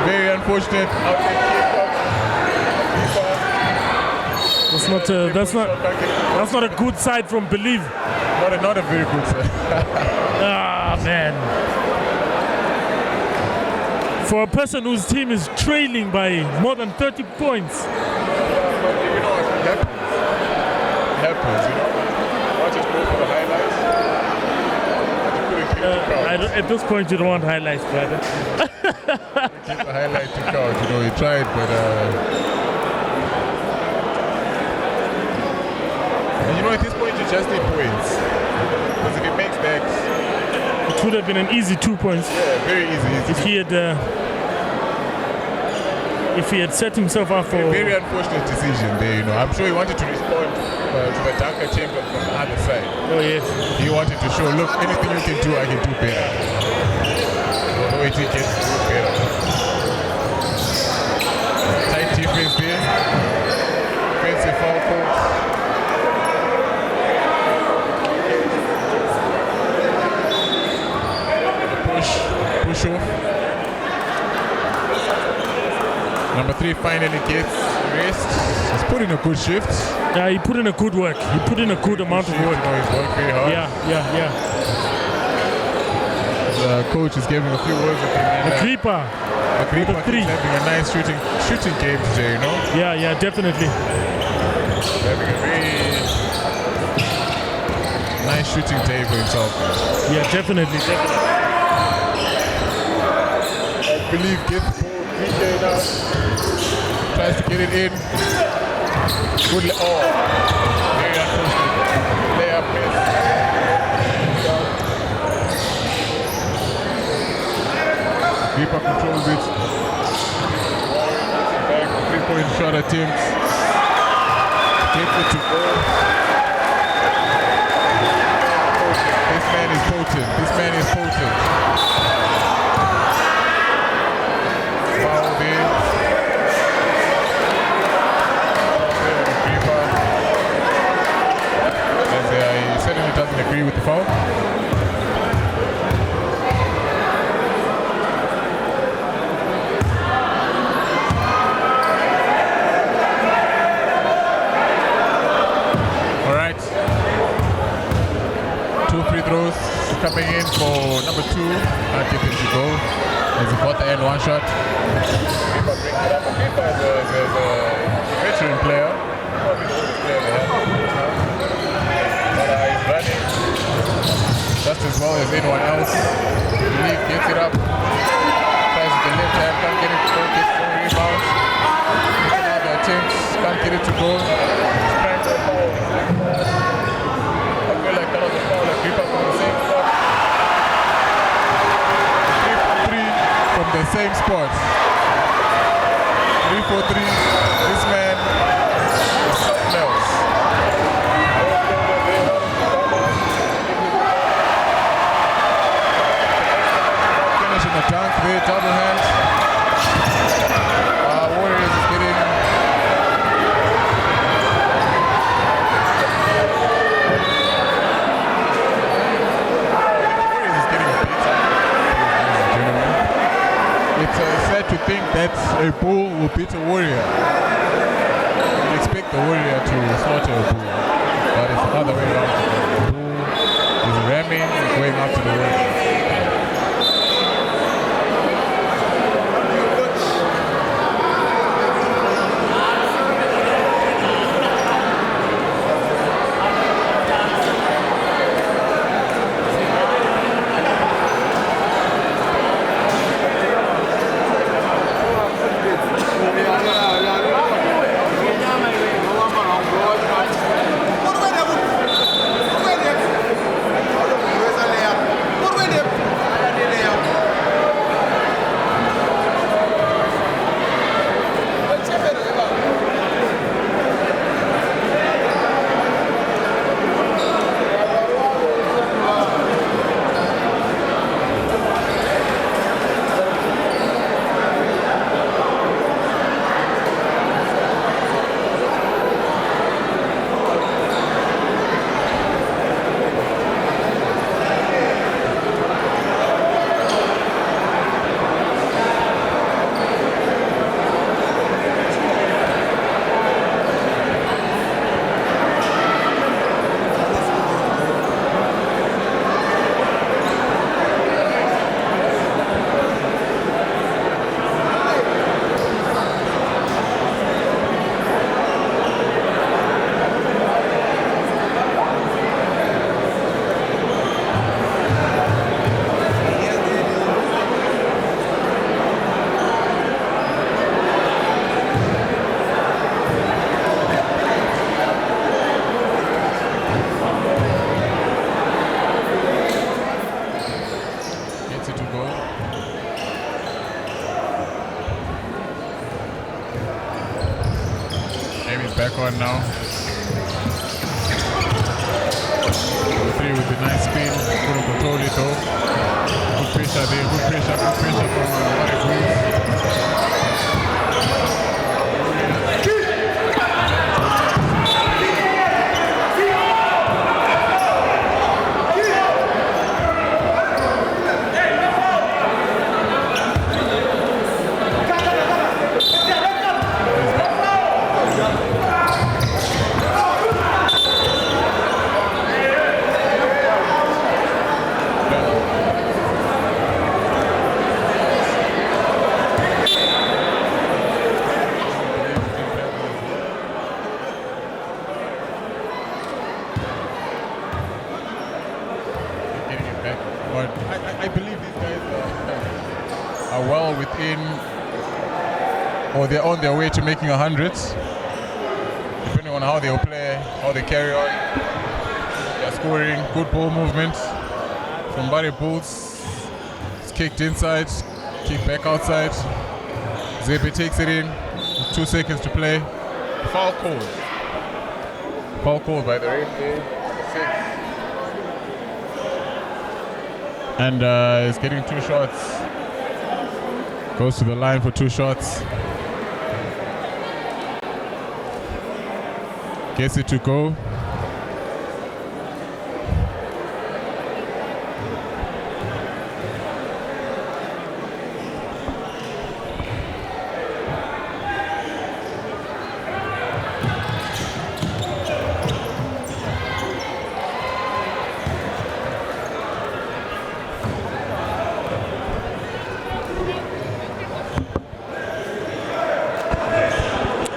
very unfortunate. That's not a good side from Believe. Not a very good side. Man. For a person whose team is trailing by more than 30 points. You know, it happens, you know. Watch it go for the highlights. At this point, you don't want highlights, brother. Keep the highlight to count. You know, he tried, but you know, at this point, you just need points. Because if he makes that, it would have been an easy 2 points. Yeah, very easy. If he had set himself up for very unfortunate decision there. You know, I'm sure he wanted to respond to the dunker champion from the other side. Oh yes. He wanted to show, look, anything you can do, I can do better. The way he gets to do better. Tight defense there. Defensive foul calls. Push off. Number 3 finally gets rest. He's put in a good shift. Yeah, he put in a good work. He put in a good amount of work. You know, he's worked very hard. Yeah. The coach is giving a few words with him. Agrippa is having a nice shooting game today, you know? Yeah, definitely. Having a very nice shooting day for himself. Yeah, definitely. I believe gets the ball, PK now. Tries to get it in. Good. Very unfortunate. Layup miss. Keeper controls it. Back, 3-point shot attempt. Takes it to go. This man is potent. Foul there. He certainly doesn't agree with the foul. Coming in for number 2, can't get him to go. As he got the end one shot. Pipa brings it up. Pipa is a veteran player. Probably the oldest player they have. But he's running. as well as anyone else. Believe gets it up. Tries with the left hand, can't get it to go, gets the rebound. Makes another attempt, can't get it to go. He's trying to foul. I feel like that was a foul, like grip up from the same spot. 3-3 from the same spot. 3-4-3. This man is something else. Finishing the dunk there, double hand. Warriors is getting It's sad to think that a bull will beat a warrior. You'd expect the warrior to slaughter a bull, but it's the other way around. The bull is ramming and going after the warrior. Back on now. 3 with the nice spin. Couldn't control it though. Good pressure there. Good pressure from Mbare Bulls. I believe these guys are well within, or they're on their way to making 100s, depending on how they'll play, how they carry on. They're scoring, good ball movement from Mbare Bulls. It's kicked inside, kicked back outside. Zepe takes it in, 2 seconds to play. Foul called. Foul called by the referee. 6. And is getting 2 shots. Goes to the line for 2 shots. Gets it to go.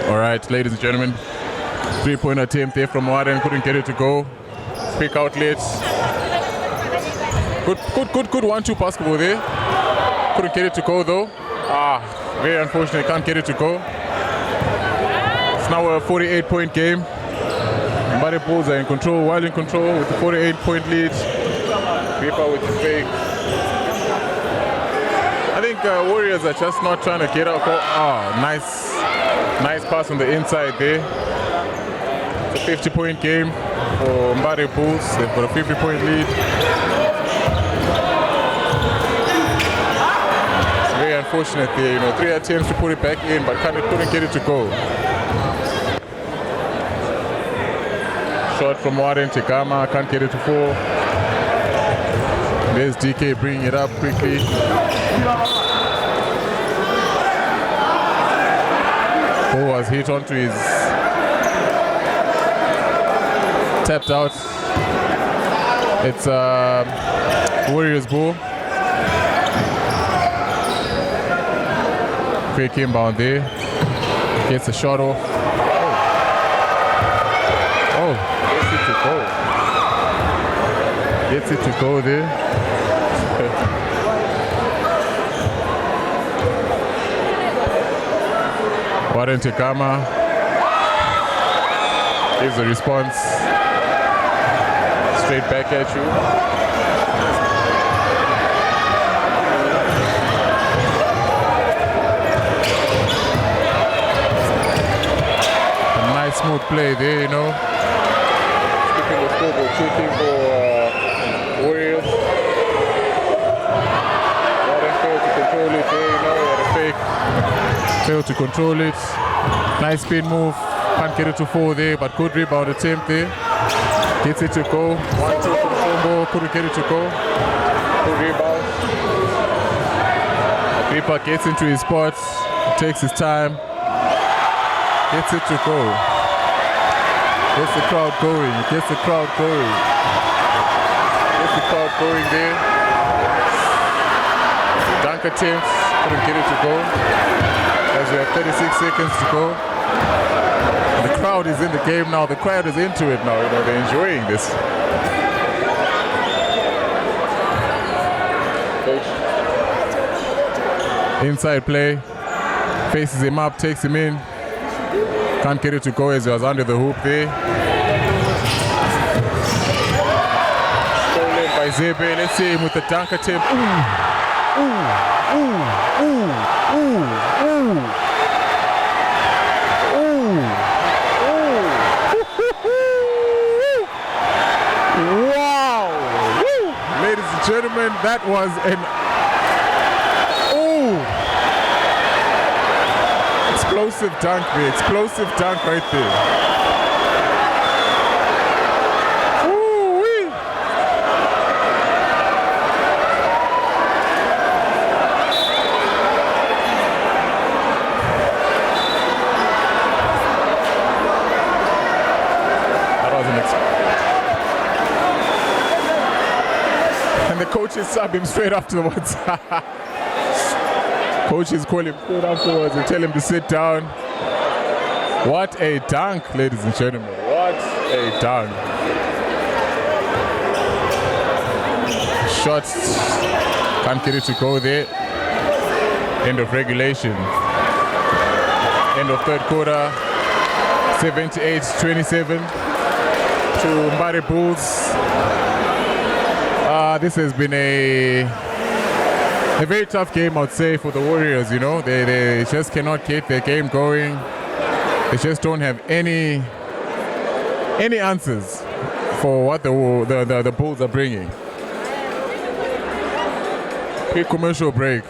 Alright, ladies and gentlemen, 3-point attempt there from Warren, couldn't get it to go. Quick outlets. Good 1-2 basketball there. Couldn't get it to go though. Very unfortunate, can't get it to go. It's now a 48-point game. Mbare Bulls are in control, while in control with the 48-point lead. Gripa with the fake. I think Warriors are just not trying to get out. Nice pass on the inside there. It's a 50-point game for Mbare Bulls. They've got a 50-point lead. It's very unfortunate there, 3 attempts to put it back in, but couldn't get it to go. Shot from Warren Tekama, can't get it to fall. There's DK bringing it up quickly. Ball was hit onto his tapped out. It's Warriors ball. Quick inbound there. Gets a shot off. Gets it to go there. Warren Tekama gives a response. Straight back at you. A nice smooth play there, Skipping the scoreboard, shooting for Warriors. Warren failed to control it there, had a fake. Failed to control it. Nice spin move. Can't get it to fall there, but good rebound attempt there. Gets it to go. 1-2 from Sombo. Couldn't get it to go. Good rebound. Agrippa gets into his spots. Takes his time. Gets it to go. Gets the crowd going. Gets the crowd going. Gets the crowd going there. Dunk attempts. Couldn't get it to go. As we have 36 seconds to go. The crowd is in the game now. The crowd is into it now. They're enjoying this. Inside play. Faces him up, takes him in. Can't get it to go as he was under the hoop there. Stolen by Zebe. Let's see him with the dunk attempt. Wow! Ladies and gentlemen, that was an explosive dunk there. Explosive dunk right there. And the coaches sub him straight afterwards. Coaches call him straight afterwards and tell him to sit down. What a dunk, ladies and gentlemen. What a dunk. Shots. Can't get it to go there. End of regulation. End of third quarter. 78-27 to Mbare Bulls. This has been a very tough game, I'd say, for the Warriors. They just cannot get their game going. They just don't have any answers for what the Bulls are bringing. Quick commercial break.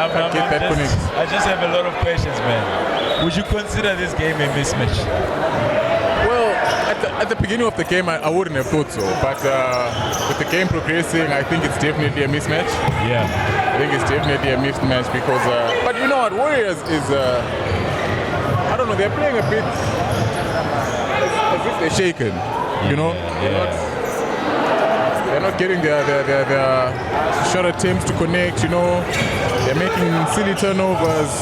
can't get that connect. I just have a lot of questions, man. Would you consider this game a mismatch? Well, at the beginning of the game, I wouldn't have thought so. But with the game progressing, I think it's definitely a mismatch. Yeah. I think it's definitely a mismatch because. But you know what? Warriors is. I don't know. They're playing a bit as if they're shaken. You know. They're not getting their shot attempts to connect. You know. They're making silly turnovers.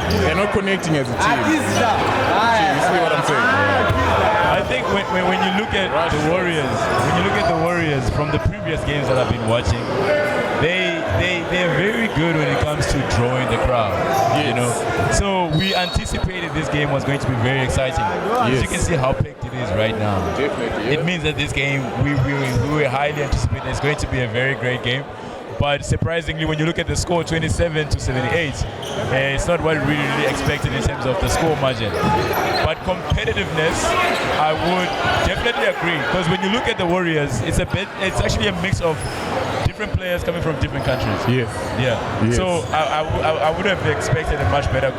They're not connecting as a team. You see what I'm saying? I think when you look at the Warriors, from the previous games that I've been watching, they're very good when it comes to drawing the crowd. Yes. You know, so we anticipated this game was going to be very exciting. As you can see how packed it is right now. Definitely. Yeah. It means that this game we were highly anticipating. It's going to be a very great game. But surprisingly, when you look at the score, 27-78, it's not what we really expected in terms of the score margin. But competitiveness, I would definitely agree. Because when you look at the Warriors, it's actually a mix of different players coming from different countries. Yes. Yeah. Yes. So I would have expected a much better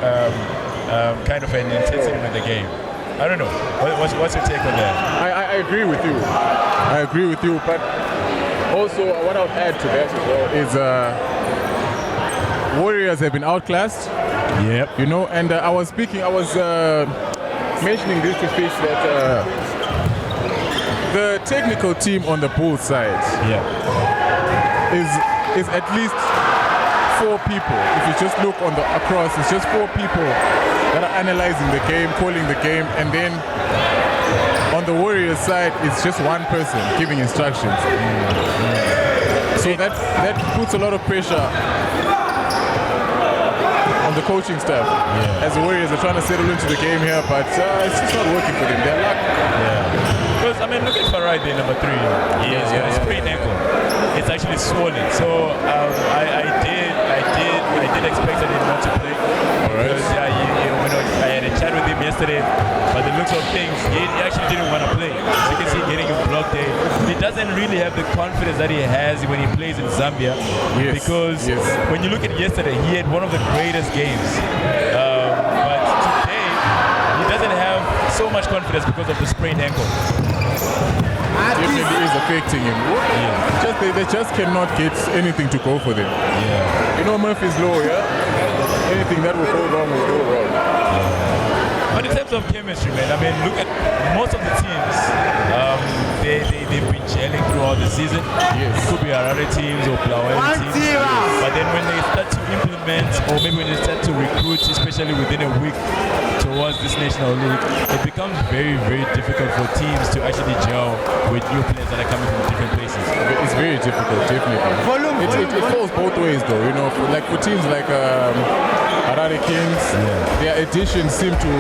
kind of an intensity with the game. I don't know. What's your take on that? I agree with you. I agree with you, but also what I would add to that as well is Warriors have been outclassed. Yep. You know, and I was mentioning this to Fish that the technical team on the Bulls side is at least 4 people. If you just look across, it's just 4 people that are analyzing the game, calling the game, and then on the Warriors side, it's just one person giving instructions. So that puts a lot of pressure on the coaching staff. As the Warriors are trying to settle into the game here, but it's just not working for them. They're lucky. Because, I mean, look at Farai, number 3. He has got a sprained ankle. It's actually swollen. So I did expect him not to play. Because I had a chat with him yesterday, but the looks of things, he actually didn't want to play. So you can see getting him blocked there. He doesn't really have the confidence that he has when he plays in Zambia. Because when you look at yesterday, he had one of the greatest games. But today, he doesn't have so much confidence because of the sprained ankle. Definitely is affecting him. They just cannot get anything to go for them. You know Murphy's law, anything that will go wrong will go wrong. But in terms of chemistry, man, I mean, look at most of the teams. They've been gelling throughout the season. It could be Harare teams or Blawayo teams. But then when they start to implement, or maybe when they start to recruit, especially within a week towards this national league, it becomes very, very difficult for teams to actually gel with new players that are coming from different places. It's very difficult, definitely. It falls both ways, though. You know, for teams like Harare Kings, their additions seem to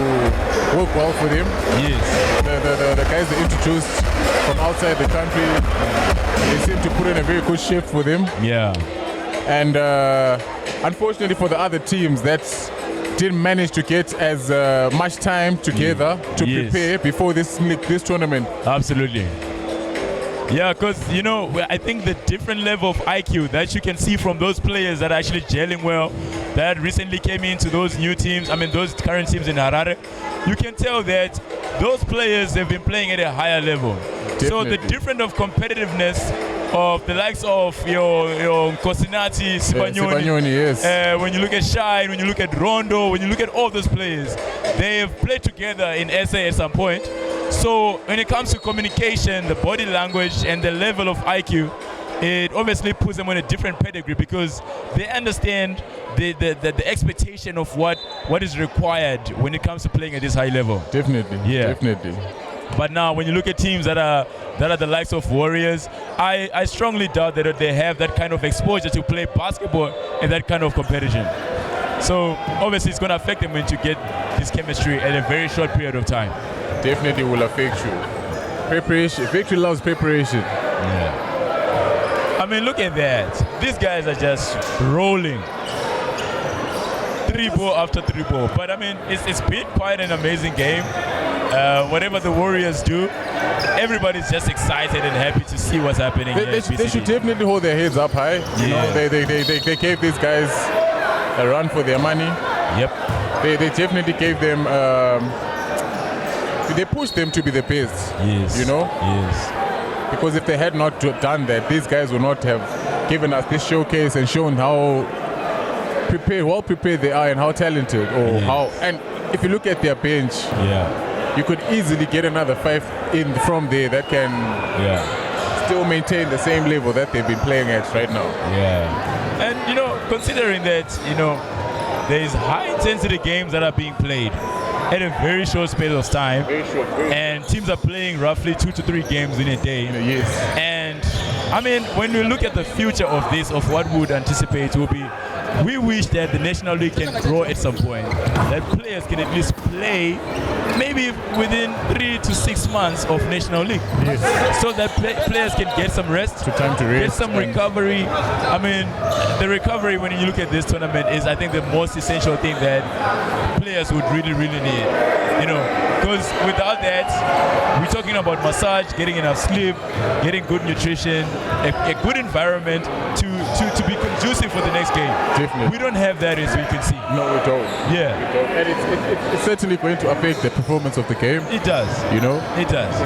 work well for them. The guys they introduced from outside the country, they seem to put in a very good shift for them. And unfortunately for the other teams, that didn't manage to get as much time together to prepare before this tournament. Absolutely. Yeah, because, you know, I think the different level of IQ that you can see from those players that are actually gelling well, that recently came into those new teams, I mean, those current teams in Harare, you can tell that those players have been playing at a higher level. Definitely. So the difference of competitiveness of the likes of your Kosinati, Sibanyoni, when you look at Shine, when you look at Rondo, when you look at all those players, they have played together in SA at some point. So when it comes to communication, the body language, and the level of IQ, it obviously puts them on a different pedigree because they understand the expectation of what is required when it comes to playing at this high level. Definitely. But now, when you look at teams that are the likes of Warriors, I strongly doubt that they have that kind of exposure to play basketball and that kind of competition. So obviously, it's going to affect them when you get this chemistry at a very short period of time. Definitely will affect you. Preparation. Victory loves preparation. I mean, look at that. These guys are just rolling. 3-ball after 3-ball. But I mean, it's been quite an amazing game. Whatever the Warriors do, everybody's just excited and happy to see what's happening. They should definitely hold their heads up high. You know, they gave these guys a run for their money. Yep. They definitely gave them. They pushed them to be the best. Yes. You know. Yes. Because if they had not done that, these guys would not have given us this showcase and shown how well prepared they are and how talented, or how. And if you look at their bench, you could easily get another 5 in from there that can still maintain the same level that they've been playing at right now. Yeah. And considering that there's high intensity games that are being played at a very short space of time, and teams are playing roughly 2 to 3 games in a day. Yes. And I mean, when we look at the future of this, of what we would anticipate will be, we wish that the National League can grow at some point, that players can at least play maybe within 3 to 6 months of National League, so that players can get some rest, time to rest, get some recovery. I mean, the recovery when you look at this tournament is, I think, the most essential thing that players would really, really need. Because without that, we're talking about massage, getting enough sleep, getting good nutrition, a good environment to be conducive for the next game. Definitely. We don't have that, as we can see. No, we don't. Yeah. We don't. And it's certainly going to affect the performance of the game. It does. It does.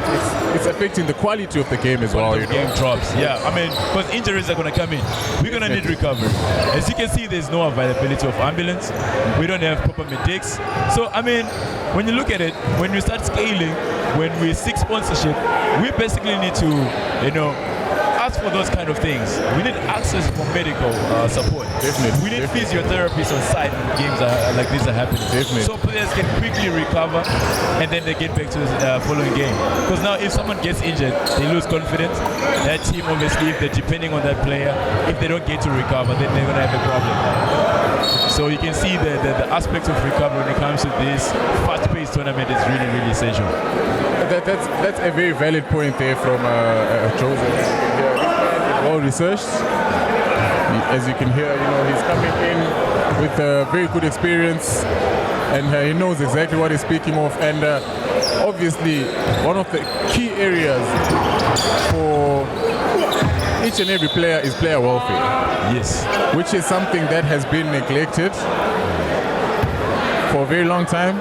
It's affecting the quality of the game as well. The game drops. Yeah. I mean, because injuries are going to come in. We're going to need recovery. As you can see, there's no availability of ambulance. We don't have proper medics. So, I mean, when you look at it, when we start scaling, when we seek sponsorship, we basically need to, ask for those kind of things. We need access for medical support. Definitely. We need physiotherapists on site when games like these are happening. Definitely. So players can quickly recover and then they get back to the following game. Because now if someone gets injured, they lose confidence. That team, obviously, if they're depending on that player, if they don't get to recover, then they're going to have a problem. So you can see the aspect of recovery when it comes to this fast-paced tournament is really, really essential. That's a very valid point there from Joseph. Well researched. As you can hear, he's coming in with a very good experience, and he knows exactly what he's speaking of. And obviously, one of the key areas for each and every player is player welfare. Yes. Which is something that has been neglected for a very long time,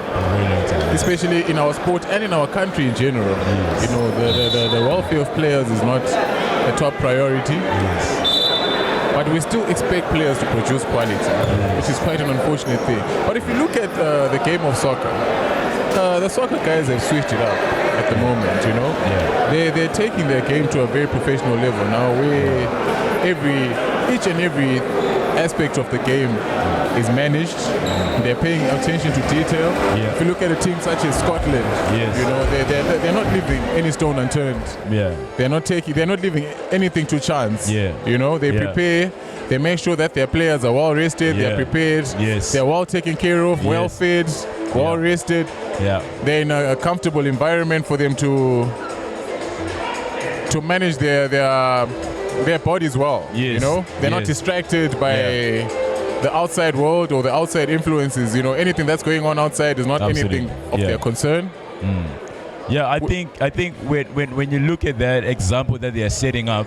especially in our sport and in our country in general. Yes. The welfare of players is not a top priority. Yes. But we still expect players to produce quality, which is quite an unfortunate thing. But if you look at the game of soccer, the soccer guys have switched it up at the moment, They're taking their game to a very professional level now, where each and every aspect of the game is managed. They're paying attention to detail. If you look at a team such as Scotland, they're not leaving any stone unturned. They're not leaving anything to chance. They prepare. They make sure that their players are well rested. They're prepared. They're well taken care of, well fed, well rested. They're in a comfortable environment for them to manage their bodies well. They're not distracted by the outside world or the outside influences. Anything that's going on outside is not anything of their concern. I think when you look at that example that they are setting up,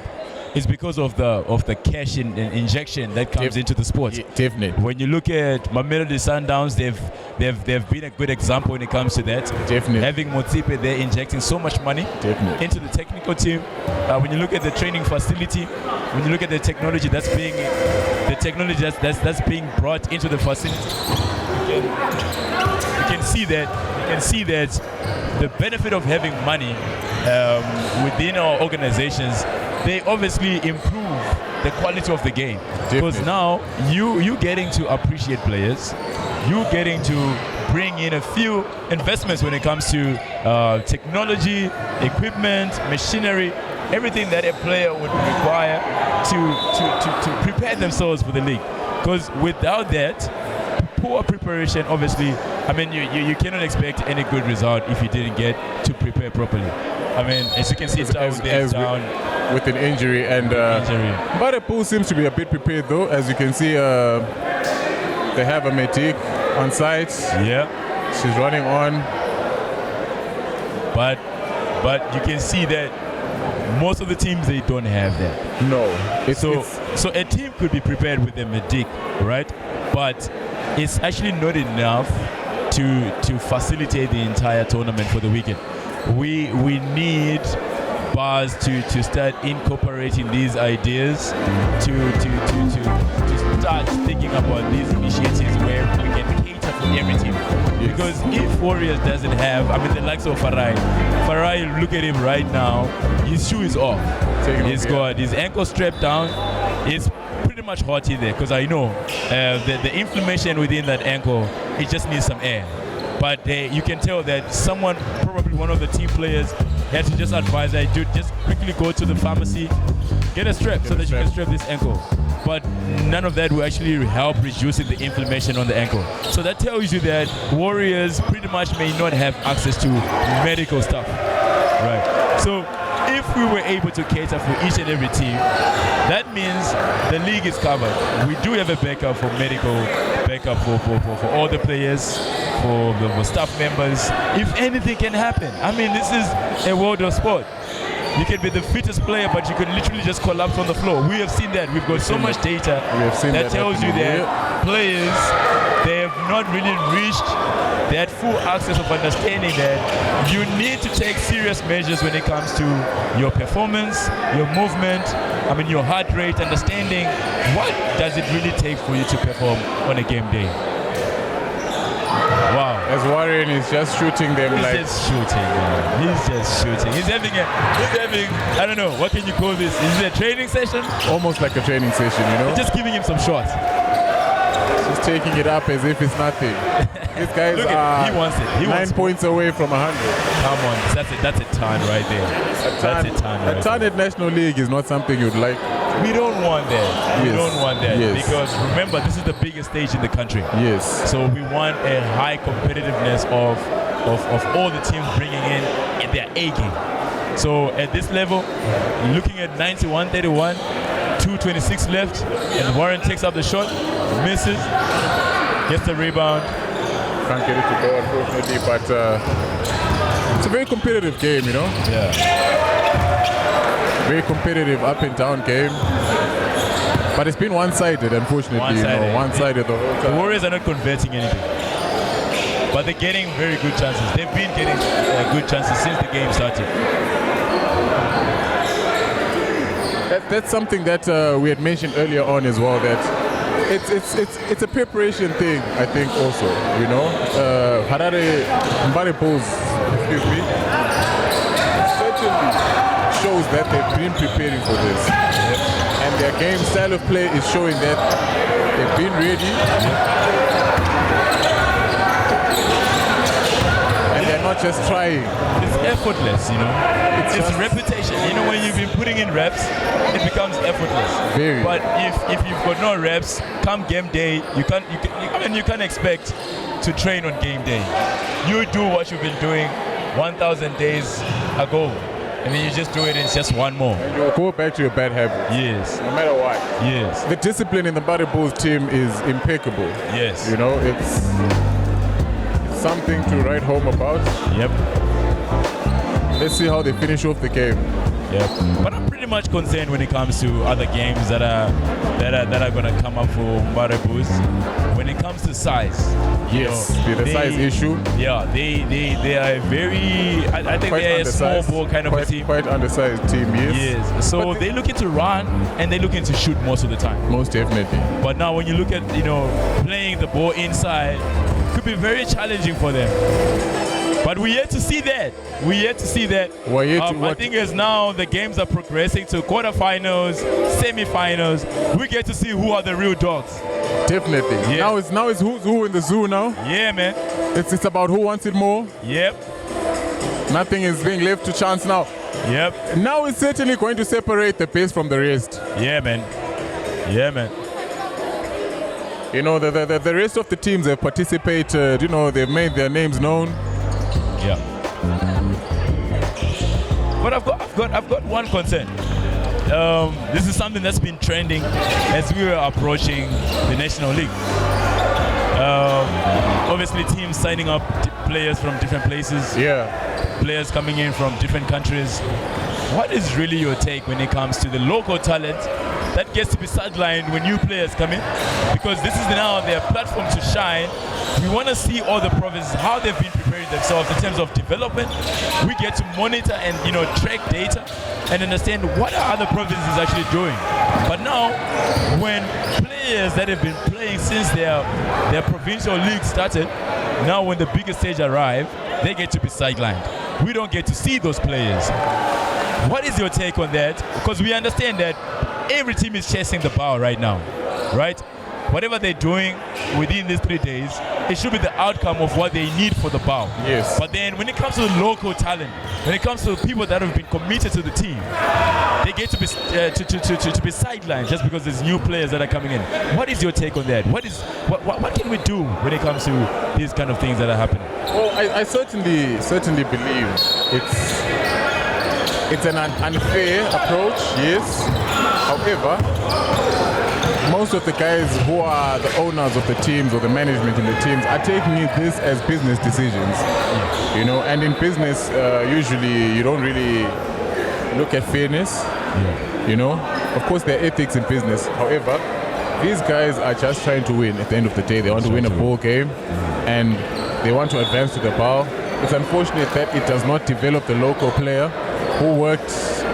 it's because of the cash injection that comes into the sport. Definitely. When you look at Mamelodi Sundowns, they've been a good example when it comes to that. Definitely. Having Motsipe, they're injecting so much money into the technical team. When you look at the training facility, when you look at the technology that's being brought into the facility, you can see that the benefit of having money within our organizations, they obviously improve the quality of the game. Because now you getting to appreciate players, you getting to bring in a few investments when it comes to technology, equipment, machinery, everything that a player would require to prepare themselves for the league. Because without that, poor preparation, obviously, I mean, you cannot expect any good result if you didn't get to prepare properly. I mean, as you can see, down with an injury, and Mbare seems to be a bit prepared though. As you can see, they have a medic on site. She's running on. But you can see that Most of the teams, they don't have that. No. So a team could be prepared with a medic, right? But it's actually not enough to facilitate the entire tournament for the weekend. We need bars to start incorporating these ideas, to start thinking about these initiatives where we can cater for every team. Yes. Because if Warriors doesn't have, I mean, the likes of Farai, look at him right now. His shoe is off. He's got his ankle strapped down. It's pretty much hot in there because I know the inflammation within that ankle, it just needs some air. But you can tell that someone, probably one of the team players, had to just advise that, dude, just quickly go to the pharmacy, get a strap so that you can strap this ankle. But none of that will actually help reducing the inflammation on the ankle. So that tells you that Warriors pretty much may not have access to medical stuff. Right. So if we were able to cater for each and every team, that means the league is covered. We do have a backup for medical, backup for all the players, for the staff members. If anything can happen, I mean, this is a world of sport. You can be the fittest player, but you can literally just collapse on the floor. We have seen that. We've got so much data that tells you that players, they have not really reached that full access of understanding that you need to take serious measures when it comes to your performance, your movement, I mean your heart rate, understanding what does it really take for you to perform on a game day. Wow. As Warren is just shooting them He's just shooting, man. He's just shooting. He's having, I don't know, what can you call this? Is it a training session? almost like a training session, you know? Just giving him some shots. Just taking it up as if it's nothing. These guys Look are he wants it. He 9 wants points away from 100. Come on, that's a ton right there. That's a ton right A ton at National League is not something you'd like. We don't want that. We Yes. don't want that Yes. because remember, this is the biggest stage in the country. Yes. So we want a high competitiveness of all the teams bringing in their A game. So at this level, looking at 91-31, 2:26 left, and Warren takes up the shot, misses, gets the rebound. Can't get it to go, unfortunately, but it's a very competitive game, you know? Yeah. Very competitive up and down game. But it's been one-sided, unfortunately. One-sided. One-sided the whole The time. Warriors are not converting anything, but they're getting very good chances. They've been getting good chances since the game started. That's something that we had mentioned earlier on as well, that it's a preparation thing, I think, also, you know. Mbare Bulls, excuse me, certainly shows that they've been preparing for this. Yep. And their game style of play is showing that they've been ready. And they're not just trying. It's effortless, you know. It's just- repetition. You know, when you've been putting in reps, it becomes effortless. Very. But if you've got no reps, come game day, you can't expect to train on game day. You do what you've been doing 1,000 days ago, and then you just do it, and it's just one more. And you'll go back to your bad habits, Yes. no matter what. Yes. The discipline in the Mbare Bulls team is impeccable. Yes. You know, it's something to write home about. Yep. Let's see how they finish off the game. Yep. But I'm pretty much concerned when it comes to other games that are gonna come up for Mbare Bulls. When it comes to size, you Yes, know, the size issue. Yeah, they are very. I think Quite they're a small undersized. ball kind of a team. Quite undersized team, yes. Yes. So But they're looking to run and they're looking to shoot most of the time. most definitely. But now when you look at playing the ball inside, could be very challenging for them. But we yet to see that. We're yet to I think as now the games are progressing to quarterfinals, semifinals, we get to see who are the real dogs. Definitely. Yeah. Now it's who's who in the zoo now. Yeah, man. It's about who wants it more. Yep. Nothing is being left to chance now. Yep. Now it's certainly going to separate the best from the rest. Yeah, man. Yeah, man. You know, the rest of the teams have participated, you know, they've made their names known. Yeah. But I've got one concern. This is something that's been trending as we were approaching the National League. Obviously, teams signing up players from different places. Yeah. Players coming in from different countries. what is really your take when it comes to the local talent that gets to be sidelined when new players come in? Because this is now their platform to shine. We want to see all the provinces, how they've been preparing themselves in terms of development. We get to monitor and track data and understand what are other provinces actually doing. But now, when players that have been playing since their provincial league started, now when the biggest stage arrive, they get to be sidelined. We don't get to see those players. What is your take on that? Because we understand that every team is chasing the ball right now, right? Whatever they're doing within these 3 days, it should be the outcome of what they need for the ball. Yes. But then when it comes to the local talent, when it comes to the people that have been committed to the team, they get to be sidelined just because there's new players that are coming in. What is your take on that? What can we do when it comes to these kind of things that are happening? Well, I certainly believe it's an unfair approach, yes. However, most of the guys who are the owners of the teams or the management in the teams are taking this as business decisions, and in business, usually you don't really look at fairness, Of course, there are ethics in business. However, these guys are just trying to win at the end of the day. They want to win a ball game and they want to advance to the ball. It's unfortunate that it does not develop the local player who worked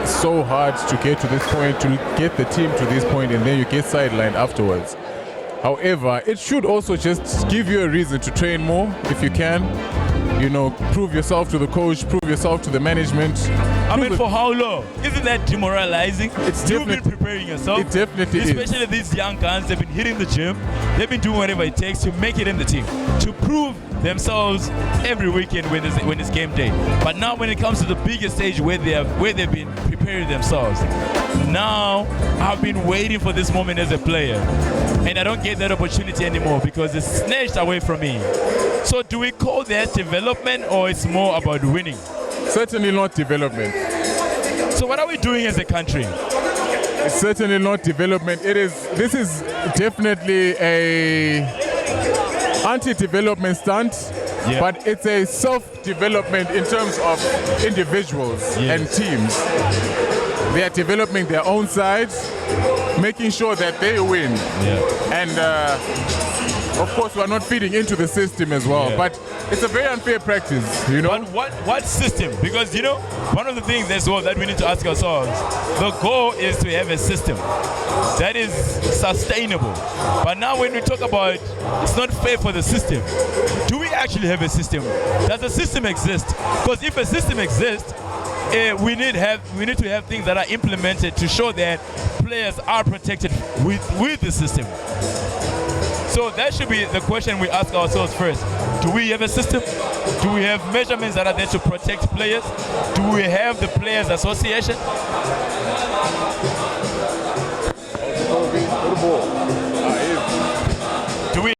so hard to get to this point, to get the team to this point, and then you get sidelined afterwards. However, it should also just give you a reason to train more if you can. Prove yourself to the coach, prove yourself to the management. I mean, for how long? Isn't that demoralizing? You've been preparing yourself. It definitely is. Especially these young guys, they've been hitting the gym. They've been doing whatever it takes to make it in the team, to prove themselves every weekend when it's game day. But now when it comes to the biggest stage where they've been preparing themselves, now I've been waiting for this moment as a player. And I don't get that opportunity anymore because it's snatched away from me. So do we call that development or it's more about winning? Certainly not development. So what are we doing as a country? It's certainly not development. This is definitely a anti-development stunt, but it's a self-development in terms of individuals and teams. They are developing their own sides, making sure that they win. And of course, we're not feeding into the system as well, but it's a very unfair practice, But what system? Because, one of the things as well that we need to ask ourselves, the goal is to have a system that is sustainable. But now when we talk about it's not fair for the system, do we actually have a system? Does a system exist? Because if a system exists, we need to have things that are implemented to show that players are protected with the system. So that should be the question we ask ourselves first. Do we have a system? Do we have measurements that are there to protect players? Do we have the Players Association?